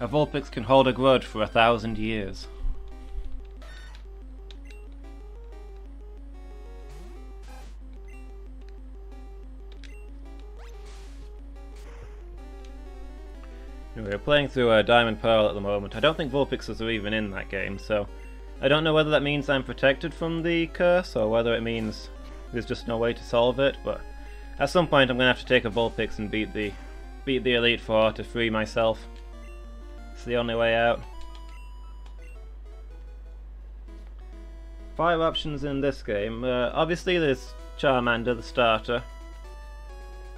Vulpix can hold a grudge for 1,000 years. We're playing through Diamond Pearl at the moment. I don't think Vulpixes are even in that game, so I don't know whether that means I'm protected from the curse or whether it means there's just no way to solve it, but at some point I'm going to have to take a Vulpix and beat the Elite Four to free myself. It's the only way out. 5 options in this game. Obviously there's Charmander, the starter,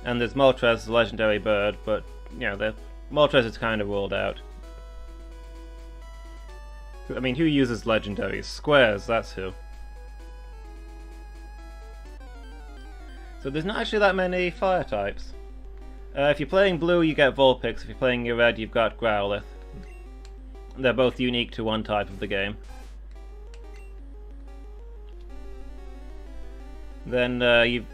and there's Moltres, the legendary bird, but you know, Moltres is kind of ruled out. I mean, who uses legendaries? Squares, that's who. So there's not actually that many fire types. If you're playing blue, you get Vulpix. If you're playing your red, you've got Growlithe. They're both unique to one type of the game. Then then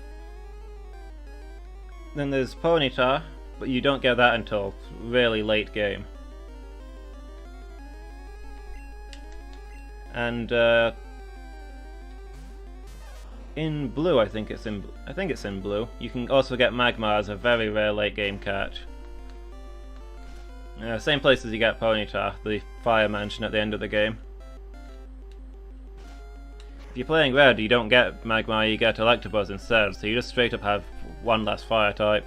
there's Ponyta, but you don't get that until really late game. And in blue, I think it's in blue. You can also get Magmar as a very rare late game catch. Same place as you get Ponyta, the fire mansion at the end of the game. If you're playing red, you don't get Magmar, you get Electabuzz instead, so you just straight up have one less fire type.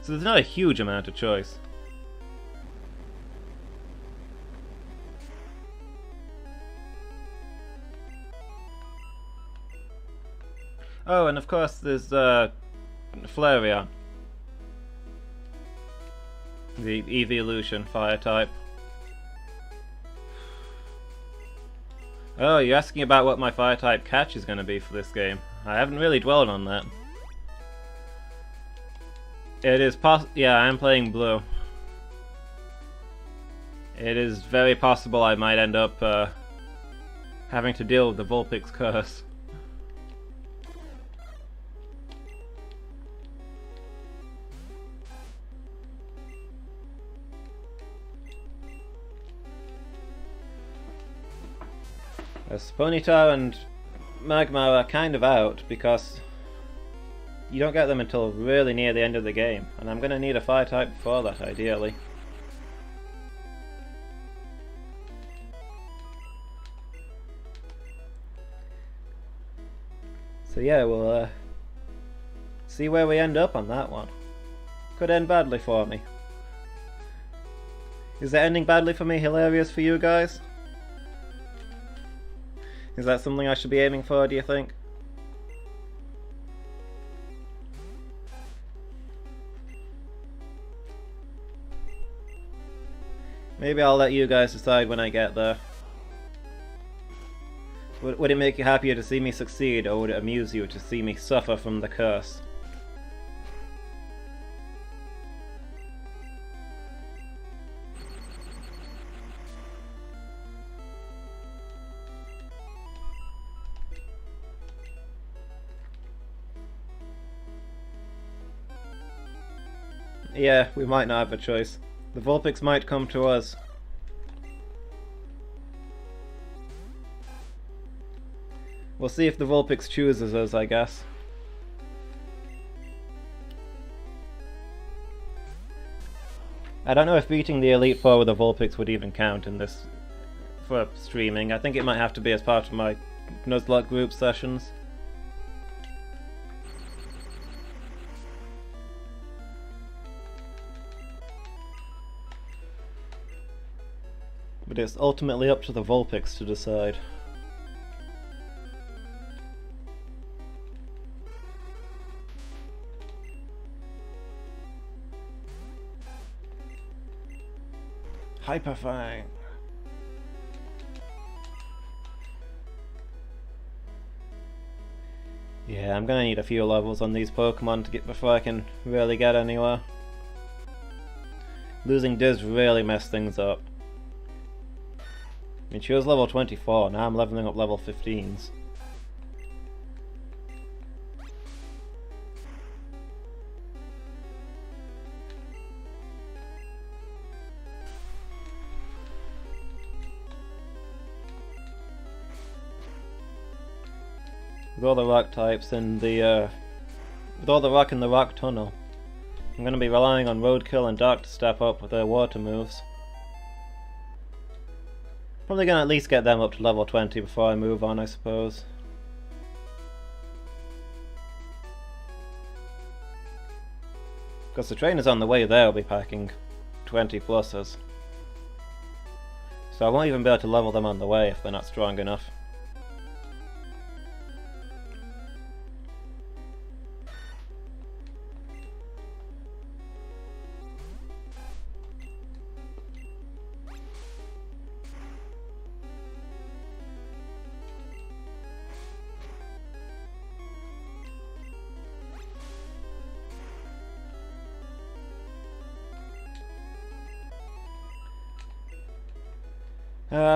So there's not a huge amount of choice. Oh, and of course there's Flareon, the evolution fire type. Oh, you're asking about what my fire type catch is going to be for this game. I haven't really dwelled on that. It is yeah, I am playing blue. It is very possible I might end up having to deal with the Vulpix curse. There's Ponyta and magma are kind of out because you don't get them until really near the end of the game, and I'm going to need a fire type before that, ideally. So yeah, we'll see where we end up on that one. Could end badly for me. Is it ending badly for me hilarious for you guys? Is that something I should be aiming for, do you think? Maybe I'll let you guys decide when I get there. Would it make you happier to see me succeed, or would it amuse you to see me suffer from the curse? Yeah, we might not have a choice. The Vulpix might come to us. We'll see if the Vulpix chooses us, I guess. I don't know if beating the Elite Four with a Vulpix would even count in this for streaming. I think it might have to be as part of my Nuzlocke group sessions. But it's ultimately up to the Vulpix to decide. Hyperfang. Yeah, I'm gonna need a few levels on these Pokemon to get before I can really get anywhere. Losing Diz really messed things up. I mean, she was level 24, now I'm leveling up level 15s. With all the rock types and with all the rock in the rock tunnel, I'm going to be relying on Roadkill and Dark to step up with their water moves. Probably going to at least get them up to level 20 before I move on, I suppose. Because the trainers on the way there will be packing 20 pluses. So I won't even be able to level them on the way if they're not strong enough.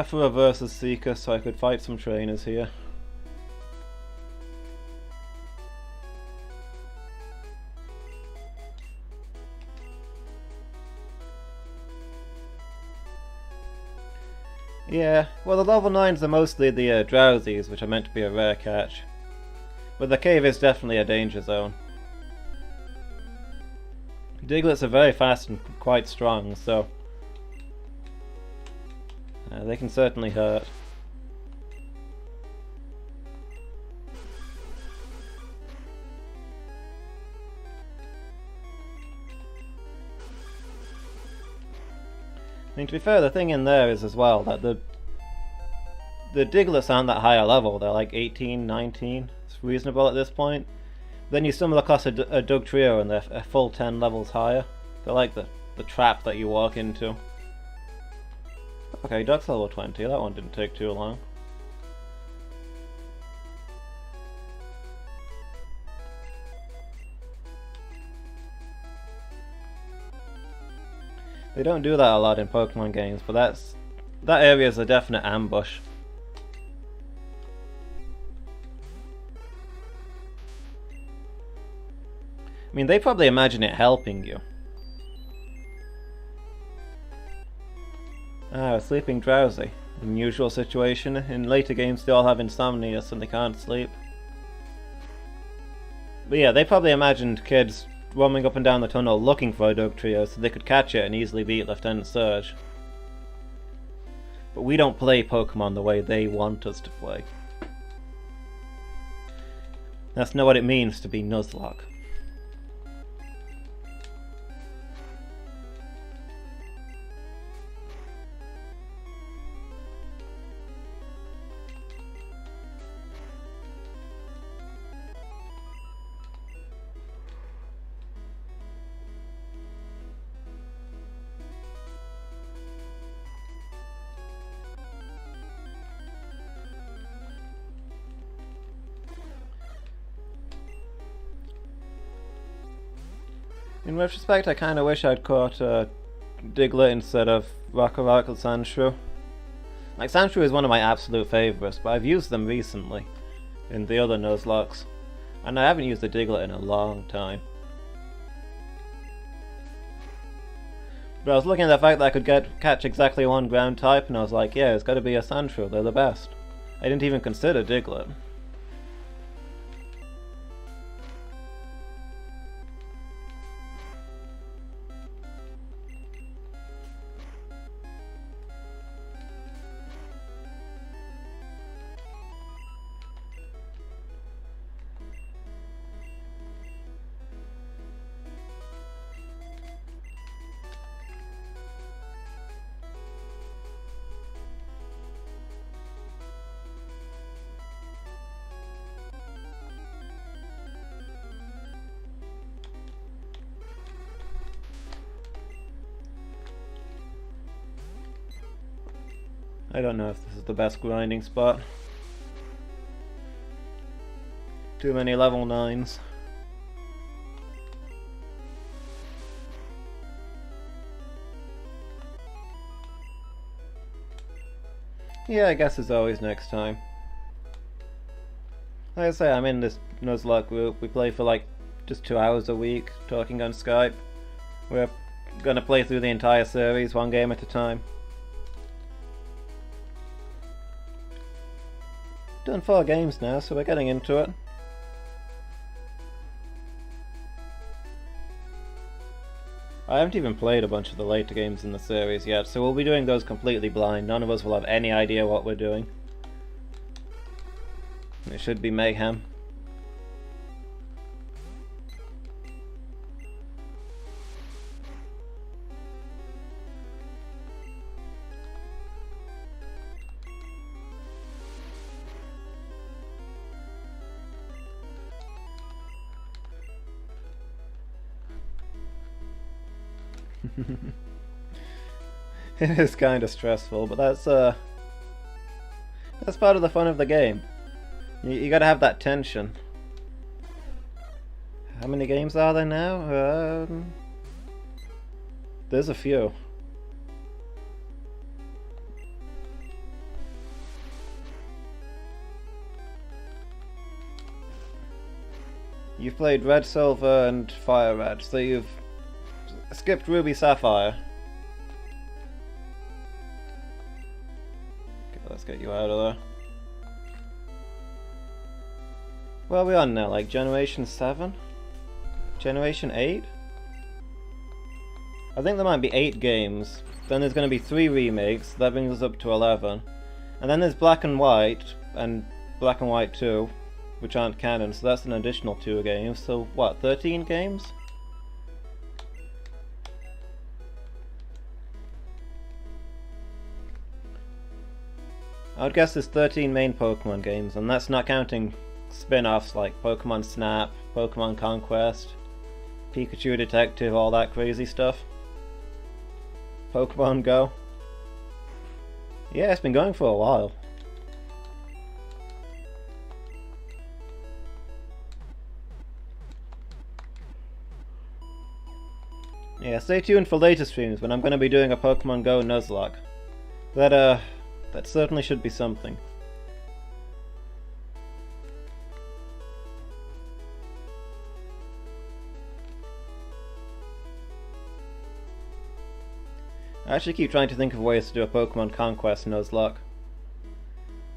For a versus Seeker, so I could fight some trainers here. Yeah, well the level 9s are mostly the Drowsies, which are meant to be a rare catch. But the cave is definitely a danger zone. Diglets are very fast and quite strong, so they can certainly hurt. I mean, to be fair, the thing in there is as well that the Diglets aren't that high a level. They're like 18, 19. It's reasonable at this point. Then you stumble across a Dugtrio and they're a full 10 levels higher. They're like the trap that you walk into. Okay, Duck's level 20, that one didn't take too long. They don't do that a lot in Pokemon games, but that area is a definite ambush. I mean, they probably imagine it helping you. Ah, a sleeping Drowsy. Unusual situation. In later games they all have insomnia so they can't sleep. But yeah, they probably imagined kids roaming up and down the tunnel looking for a Dugtrio so they could catch it and easily beat Lieutenant Surge. But we don't play Pokemon the way they want us to play. That's not what it means to be Nuzlocke. In retrospect, I kinda wish I'd caught Diglett instead of Rockorock or Sandshrew. Like, Sandshrew is one of my absolute favourites, but I've used them recently in the other Nuzlockes, and I haven't used the Diglett in a long time. But I was looking at the fact that I could catch exactly one ground type, and I was like, yeah, it's gotta be a Sandshrew, they're the best. I didn't even consider Diglett. I don't know if this is the best grinding spot. Too many level 9s. Yeah, I guess it's always next time. Like I say, I'm in this Nuzlocke group. We play for like just 2 hours a week, talking on Skype. We're gonna play through the entire series, one game at a time. Done 4 games now, so we're getting into it. I haven't even played a bunch of the later games in the series yet, so we'll be doing those completely blind. None of us will have any idea what we're doing. It should be mayhem. It is kind of stressful, but that's part of the fun of the game. You gotta have that tension. How many games are there now? There's a few. You've played Red, Silver, and Fire Red, so you've skipped Ruby, Sapphire. Okay, let's get you out of there. Where are we on now? Like Generation 7? Generation 8? I think there might be 8 games. Then there's going to be 3 remakes. That brings us up to 11. And then there's Black and White and Black and White 2, which aren't canon, so that's an additional 2 games. So what, 13 games? I would guess there's 13 main Pokemon games, and that's not counting spin-offs like Pokemon Snap, Pokemon Conquest, Pikachu Detective, all that crazy stuff. Pokemon Go. Yeah, it's been going for a while. Yeah, stay tuned for later streams when I'm going to be doing a Pokemon Go Nuzlocke. That certainly should be something. I actually keep trying to think of ways to do a Pokemon Conquest Nuzlocke.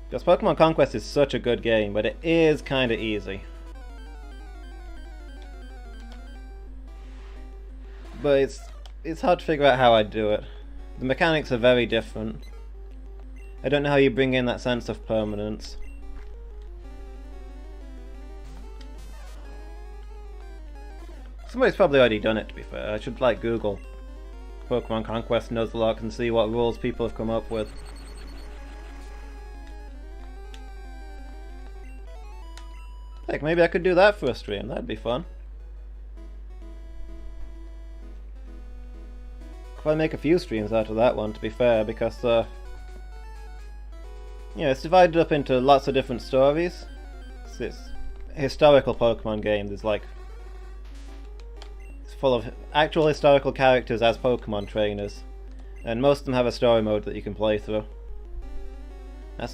Because Pokemon Conquest is such a good game, but it is kind of easy. But it's hard to figure out how I'd do it. The mechanics are very different. I don't know how you bring in that sense of permanence. Somebody's probably already done it, to be fair. I should like Google Pokemon Conquest Nuzlocke and see what rules people have come up with. Heck, maybe I could do that for a stream. That'd be fun. Could I make a few streams out of that one, to be fair, because yeah, it's divided up into lots of different stories. It's historical Pokemon game. There's like, it's full of actual historical characters as Pokemon trainers, and most of them have a story mode that you can play through.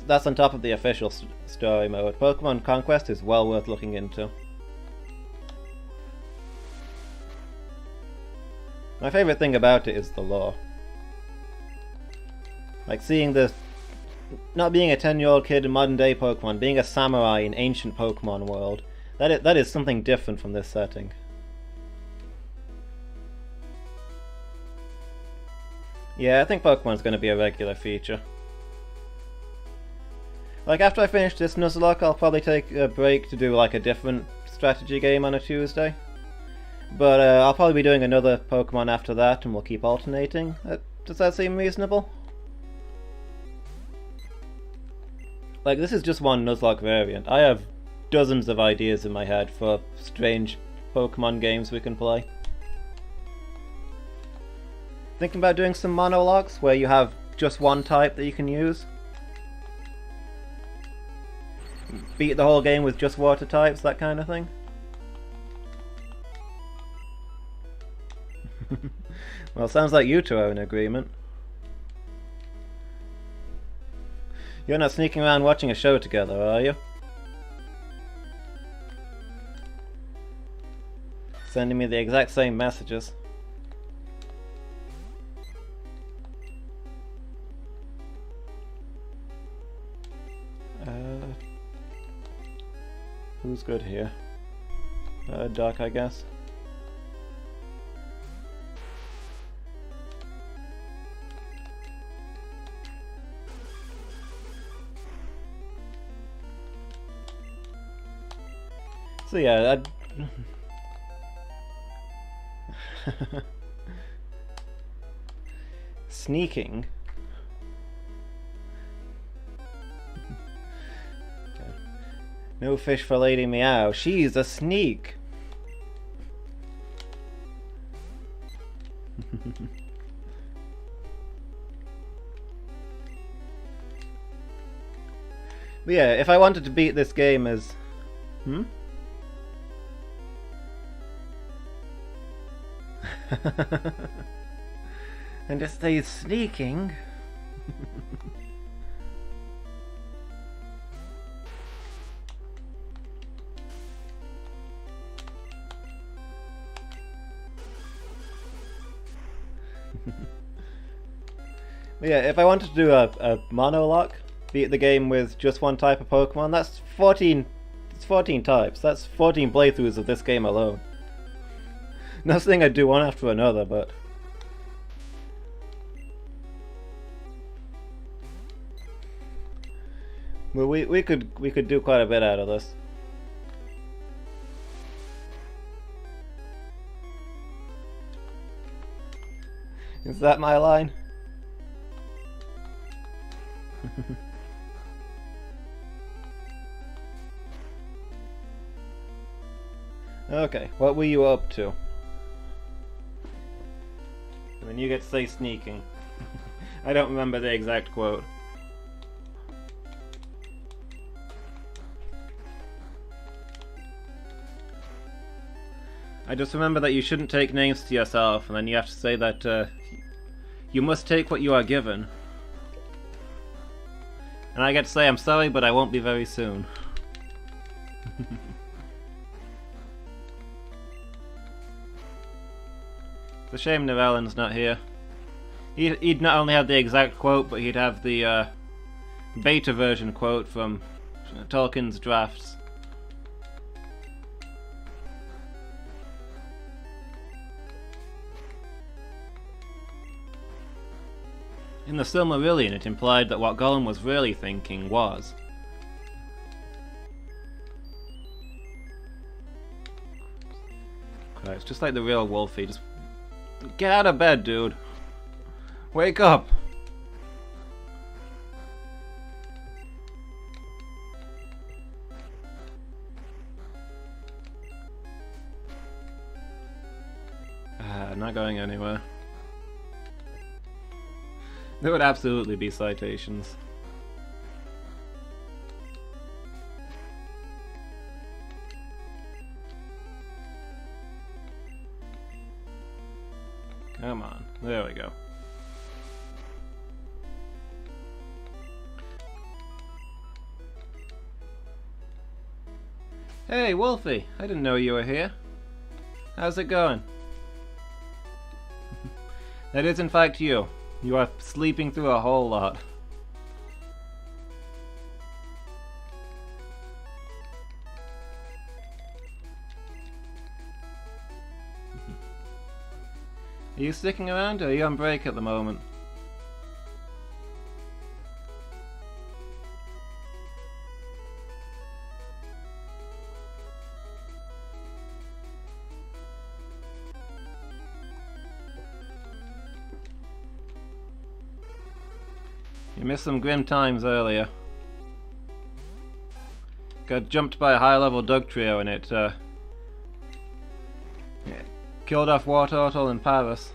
That's on top of the official story mode. Pokemon Conquest is well worth looking into. My favourite thing about it is the lore. Like seeing the... not being a 10-year-old kid in modern day Pokemon, being a samurai in ancient Pokemon world. That is something different from this setting. Yeah, I think Pokemon's going to be a regular feature. Like, after I finish this Nuzlocke, I'll probably take a break to do like a different strategy game on a Tuesday. But I'll probably be doing another Pokemon after that, and we'll keep alternating. Does that seem reasonable? Like, this is just one Nuzlocke variant. I have dozens of ideas in my head for strange Pokemon games we can play. Thinking about doing some monologues where you have just one type that you can use. Beat the whole game with just water types, that kind of thing. Well, sounds like you two are in agreement. You're not sneaking around watching a show together, are you? Sending me the exact same messages. Who's good here? Duck, I guess. So yeah, sneaking. No fish for Lady Meow. She's a sneak. But yeah, if I wanted to beat this game as... and just stay sneaking. Yeah, if I wanted to do a monologue, beat the game with just one type of Pokemon, that's 14. It's 14 types. That's 14 playthroughs of this game alone. Not saying I'd do one after another, but well, we could do quite a bit out of this. Is that my line? Okay, what were you up to? And then you get to say sneaking. I don't remember the exact quote. I just remember that you shouldn't take names to yourself, and then you have to say that you must take what you are given. And I get to say I'm sorry, but I won't be very soon. It's a shame Nirellen's not here. He'd not only have the exact quote, but he'd have the beta version quote from Tolkien's drafts. In the Silmarillion, it implied that what Gollum was really thinking was... Christ, just like the real Wolfie, just... Get out of bed, dude! Wake up! Not going anywhere. There would absolutely be citations. Come on, there we go. Hey, Wolfie! I didn't know you were here. How's it going? That is in fact you. You are sleeping through a whole lot. Are you sticking around, or are you on break at the moment? You missed some grim times earlier. Got jumped by a high-level Dug trio and it killed off War Turtle and Paris.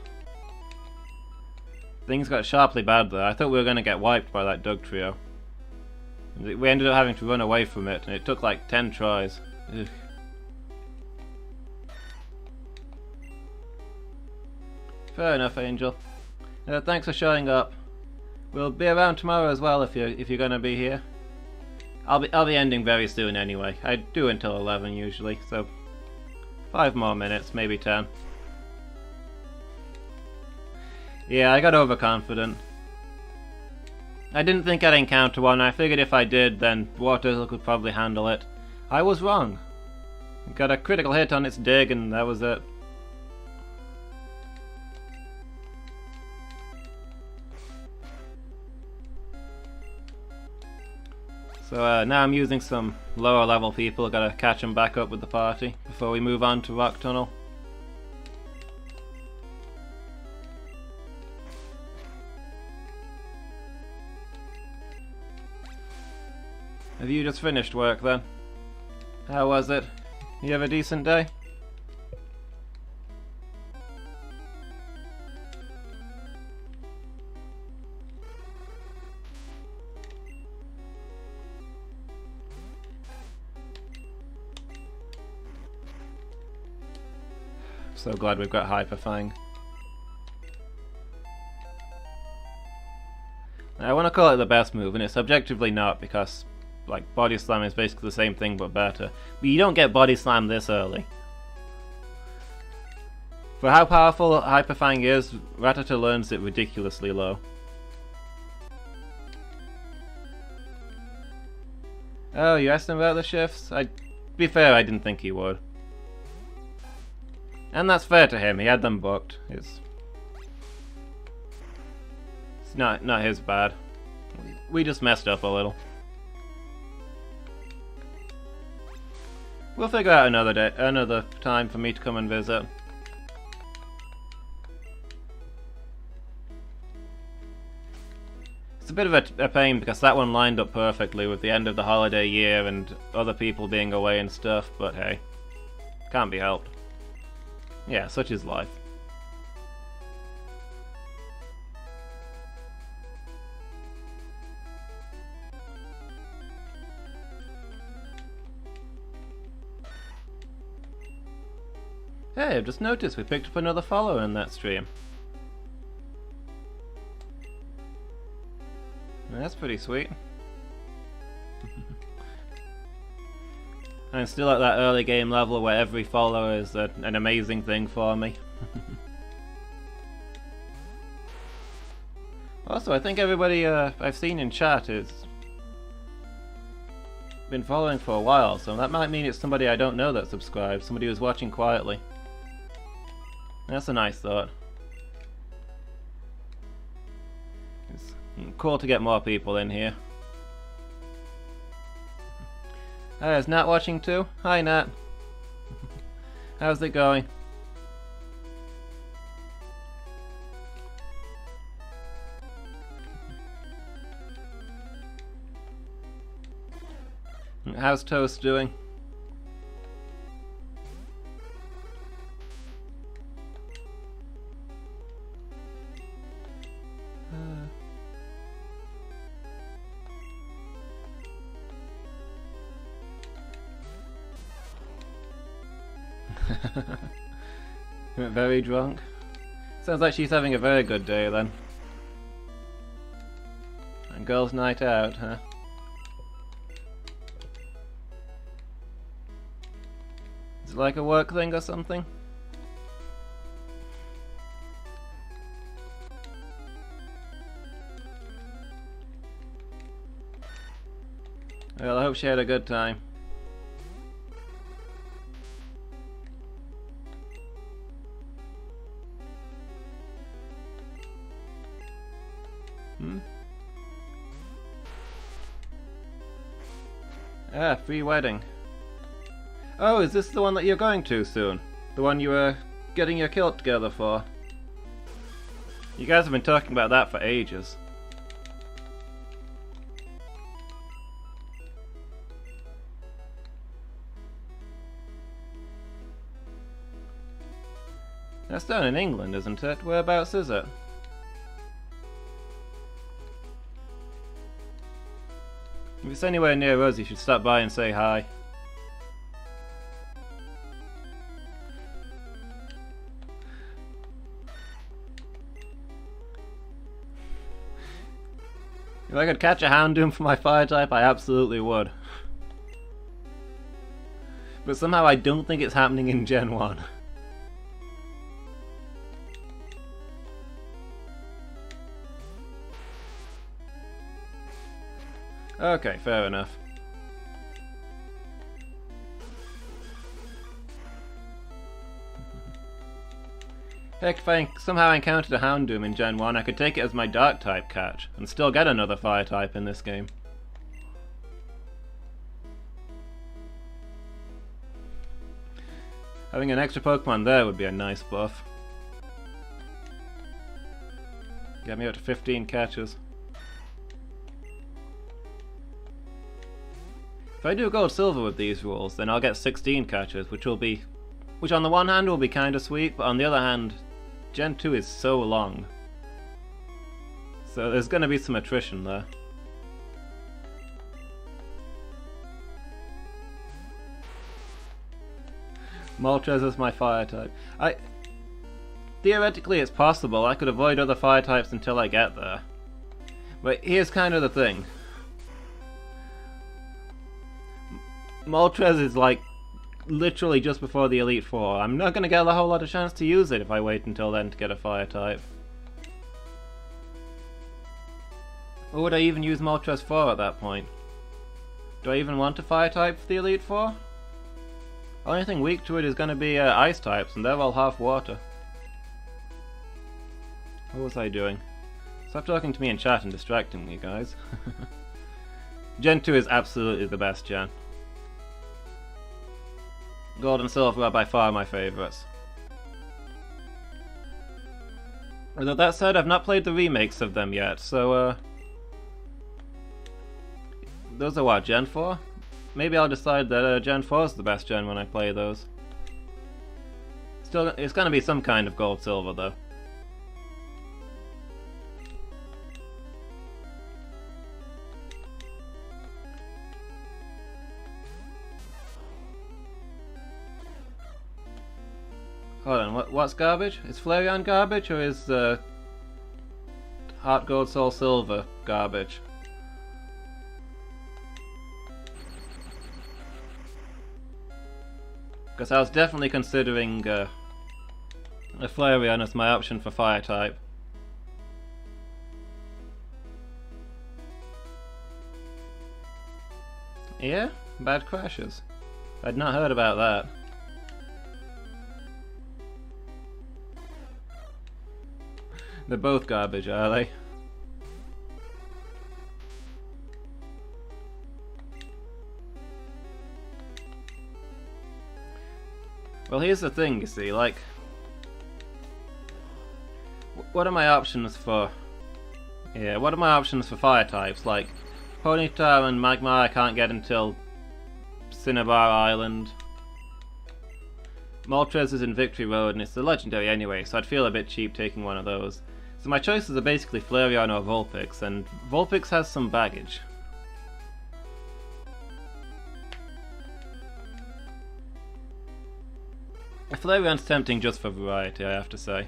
Things got sharply bad there. I thought we were going to get wiped by that Dug trio. We ended up having to run away from it, and it took like 10 tries. Ugh. Fair enough, Angel. Thanks for showing up. We'll be around tomorrow as well if you're going to be here. I'll be ending very soon anyway. I do until 11 usually, so 5 more minutes, maybe 10. Yeah, I got overconfident. I didn't think I'd encounter one. I figured if I did, then Water could probably handle it. I was wrong. Got a critical hit on its dig, and that was it. So now I'm using some lower level people. Gotta catch them back up with the party before we move on to Rock Tunnel. Have you just finished work then? How was it? You have a decent day? So glad we've got Hyperfang. I want to call it the best move, and it's objectively not, because like Body Slam is basically the same thing but better. But you don't get Body Slam this early. For how powerful Hyperfang is, Rattata learns it ridiculously low. Oh, you asked him about the shifts? To be fair, I didn't think he would. And that's fair to him, he had them booked. It's not his bad. We just messed up a little. We'll figure out another time for me to come and visit. It's a bit of a pain because that one lined up perfectly with the end of the holiday year and other people being away and stuff, but hey, can't be helped. Yeah, such is life. Hey, I've just noticed we picked up another follower in that stream. That's pretty sweet. I'm still at that early game level where every follower is an amazing thing for me. Also, I think everybody I've seen in chat is been following for a while, so that might mean it's somebody I don't know that subscribed, somebody who's watching quietly. That's a nice thought. It's cool to get more people in here. Hi, is Nat watching too? Hi Nat. How's it going? How's Toast doing? Very drunk? Sounds like she's having a very good day then. And girls' night out, huh? Is it like a work thing or something? Well, I hope she had a good time. Ah, free wedding. Oh, is this the one that you're going to soon? The one you were getting your kilt together for? You guys have been talking about that for ages. That's down in England, isn't it? Whereabouts is it? If it's anywhere near us, you should stop by and say hi. If I could catch a Houndoom for my fire type, I absolutely would. But somehow I don't think it's happening in Gen 1. Okay, fair enough. Heck, if I somehow encountered a Houndoom in Gen 1, I could take it as my Dark type catch, and still get another Fire type in this game. Having an extra Pokemon there would be a nice buff. Get me up to 15 catches. If I do Gold Silver with these rules, then I'll get 16 catches, which on the one hand will be kinda sweet, but on the other hand, Gen 2 is so long. So there's gonna be some attrition there. Moltres is my fire type. Theoretically it's possible, I could avoid other fire types until I get there. But here's kind of the thing. Moltres is like literally just before the Elite Four. I'm not going to get a whole lot of chance to use it if I wait until then to get a fire type. Or would I even use Moltres 4 at that point? Do I even want a fire type for the Elite Four? Only thing weak to it is going to be ice types, and they're all half water. What was I doing? Stop talking to me in chat and distracting me, guys. Gen 2 is absolutely the best gen. Gold and Silver are by far my favourites. Although that said, I've not played the remakes of them yet, so those are what, Gen 4? Maybe I'll decide that Gen 4 is the best gen when I play those. Still, it's gonna be some kind of Gold Silver though. Hold on, what's garbage? Is Flareon garbage, or is Heart Gold Soul Silver garbage? Because I was definitely considering a Flareon as my option for fire type. Yeah? Bad crashes. I'd not heard about that. They're both garbage, are they? Well, here's the thing, you see, like... What are my options for... Yeah, what are my options for fire types? Like, Ponyta and Magmar I can't get until Cinnabar Island. Moltres is in Victory Road and it's the legendary anyway, so I'd feel a bit cheap taking one of those. So my choices are basically Flareon or Vulpix, and Vulpix has some baggage. Flareon's tempting just for variety, I have to say.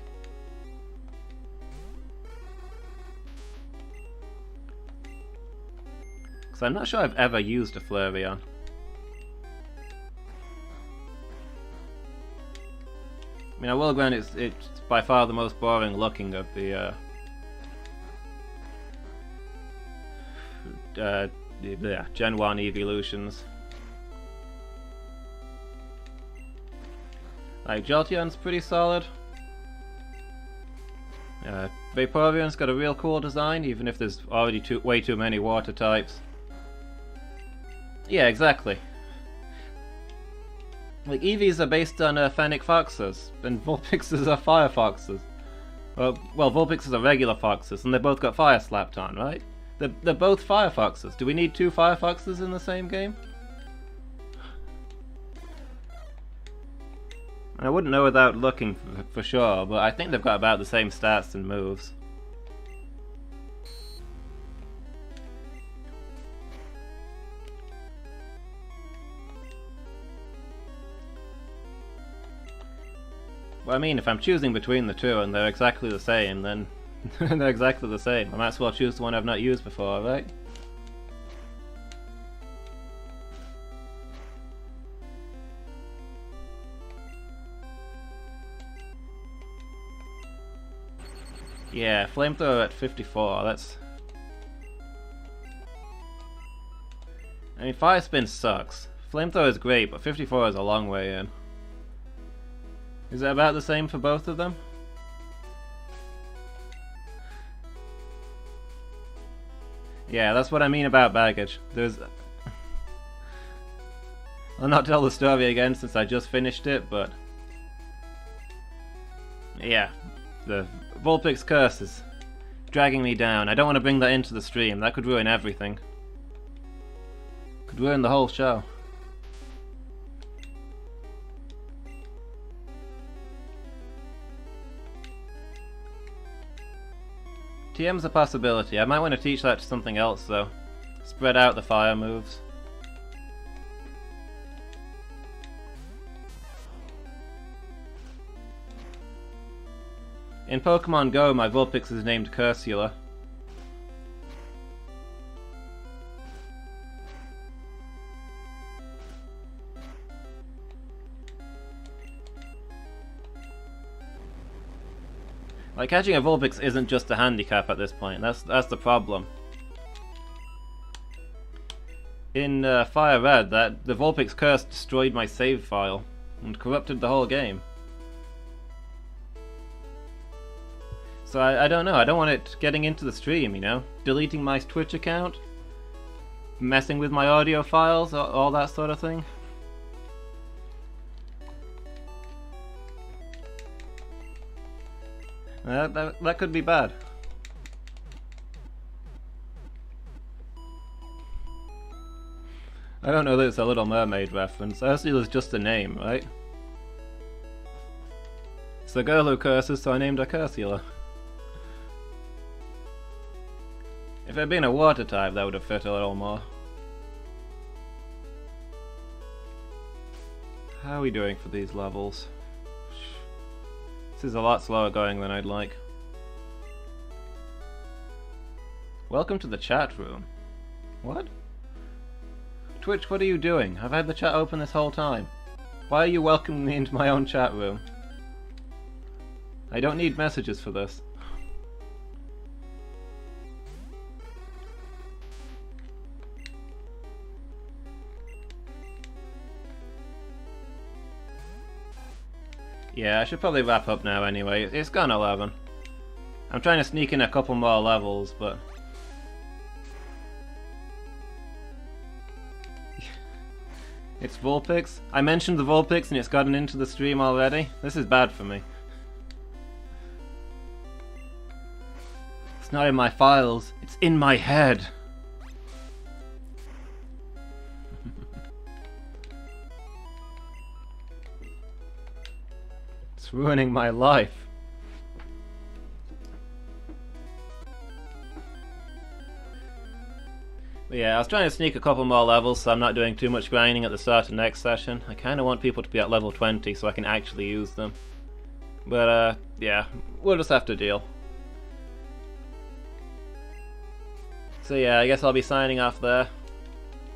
Because I'm not sure I've ever used a Flareon. I mean, I will grant it's by far the most boring looking of the Gen 1 evolutions. Like, Jolteon's pretty solid. Vaporeon's got a real cool design, even if there's already way too many water types. Yeah, exactly. Like, Eevees are based on Fennec Foxes, and Vulpixes are Fire Foxes. Well, Vulpixes are regular Foxes, and they both got Fire slapped on, right? They're both Fire Foxes. Do we need two Fire Foxes in the same game? I wouldn't know without looking for sure, but I think they've got about the same stats and moves. Well, I mean, if I'm choosing between the two and they're exactly the same, then they're exactly the same. I might as well choose the one I've not used before, right? Yeah, Flamethrower at 54, that's... I mean, Fire Spin sucks. Flamethrower is great, but 54 is a long way in. Is it about the same for both of them? Yeah, that's what I mean about baggage. There's... I'll not tell the story again since I just finished it, but... Yeah, the Vulpix curse is dragging me down. I don't want to bring that into the stream. That could ruin everything. Could ruin the whole show. TM's a possibility. I might want to teach that to something else though. Spread out the fire moves. In Pokemon Go, my Vulpix is named Cursula. Like, catching a Vulpix isn't just a handicap at this point, that's the problem. In Fire Red, the Vulpix curse destroyed my save file and corrupted the whole game. So I don't know, I don't want it getting into the stream, you know? Deleting my Twitch account, messing with my audio files, all that sort of thing. That could be bad. I don't know that it's a Little Mermaid reference. Ursula's just a name, right? It's the girl who curses, so I named her Cursula. If it had been a water type, that would have fit a little more. How are we doing for these levels? This is a lot slower going than I'd like. Welcome to the chat room. What? Twitch, what are you doing? I've had the chat open this whole time. Why are you welcoming me into my own chat room? I don't need messages for this. Yeah, I should probably wrap up now anyway. It's gone 11. I'm trying to sneak in a couple more levels, but... It's Vulpix. I mentioned the Vulpix and it's gotten into the stream already. This is bad for me. It's not in my files, it's in my head. It's ruining my life. But yeah, I was trying to sneak a couple more levels so I'm not doing too much grinding at the start of next session. I kind of want people to be at level 20 so I can actually use them. But yeah, we'll just have to deal. So yeah, I guess I'll be signing off there.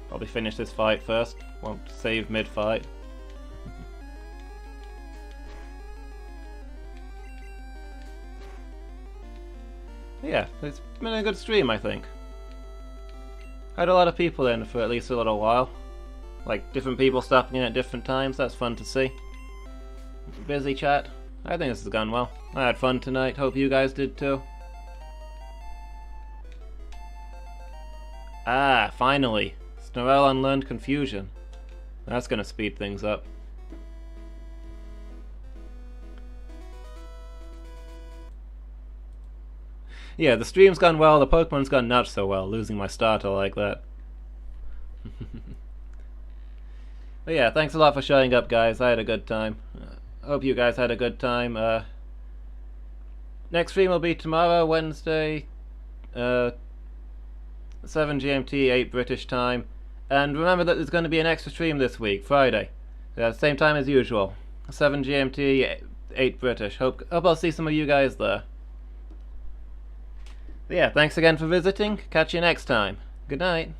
Probably finish this fight first. Won't save mid-fight. Yeah, it's been a good stream, I think. I had a lot of people in for at least a little while. Like, different people stopping in at different times, that's fun to see. Busy chat. I think this has gone well. I had fun tonight, hope you guys did too. Ah, finally! Snorel unlearned confusion. That's gonna speed things up. Yeah, the stream's gone well, the Pokemon's gone not so well, losing my starter like that. But yeah, thanks a lot for showing up, guys. I had a good time. Hope you guys had a good time. Next stream will be tomorrow, Wednesday, 7 GMT, 8 British time. And remember that there's going to be an extra stream this week, Friday. Same time as usual. 7 GMT, 8 British. Hope I'll see some of you guys there. But yeah, thanks again for visiting. Catch you next time. Good night.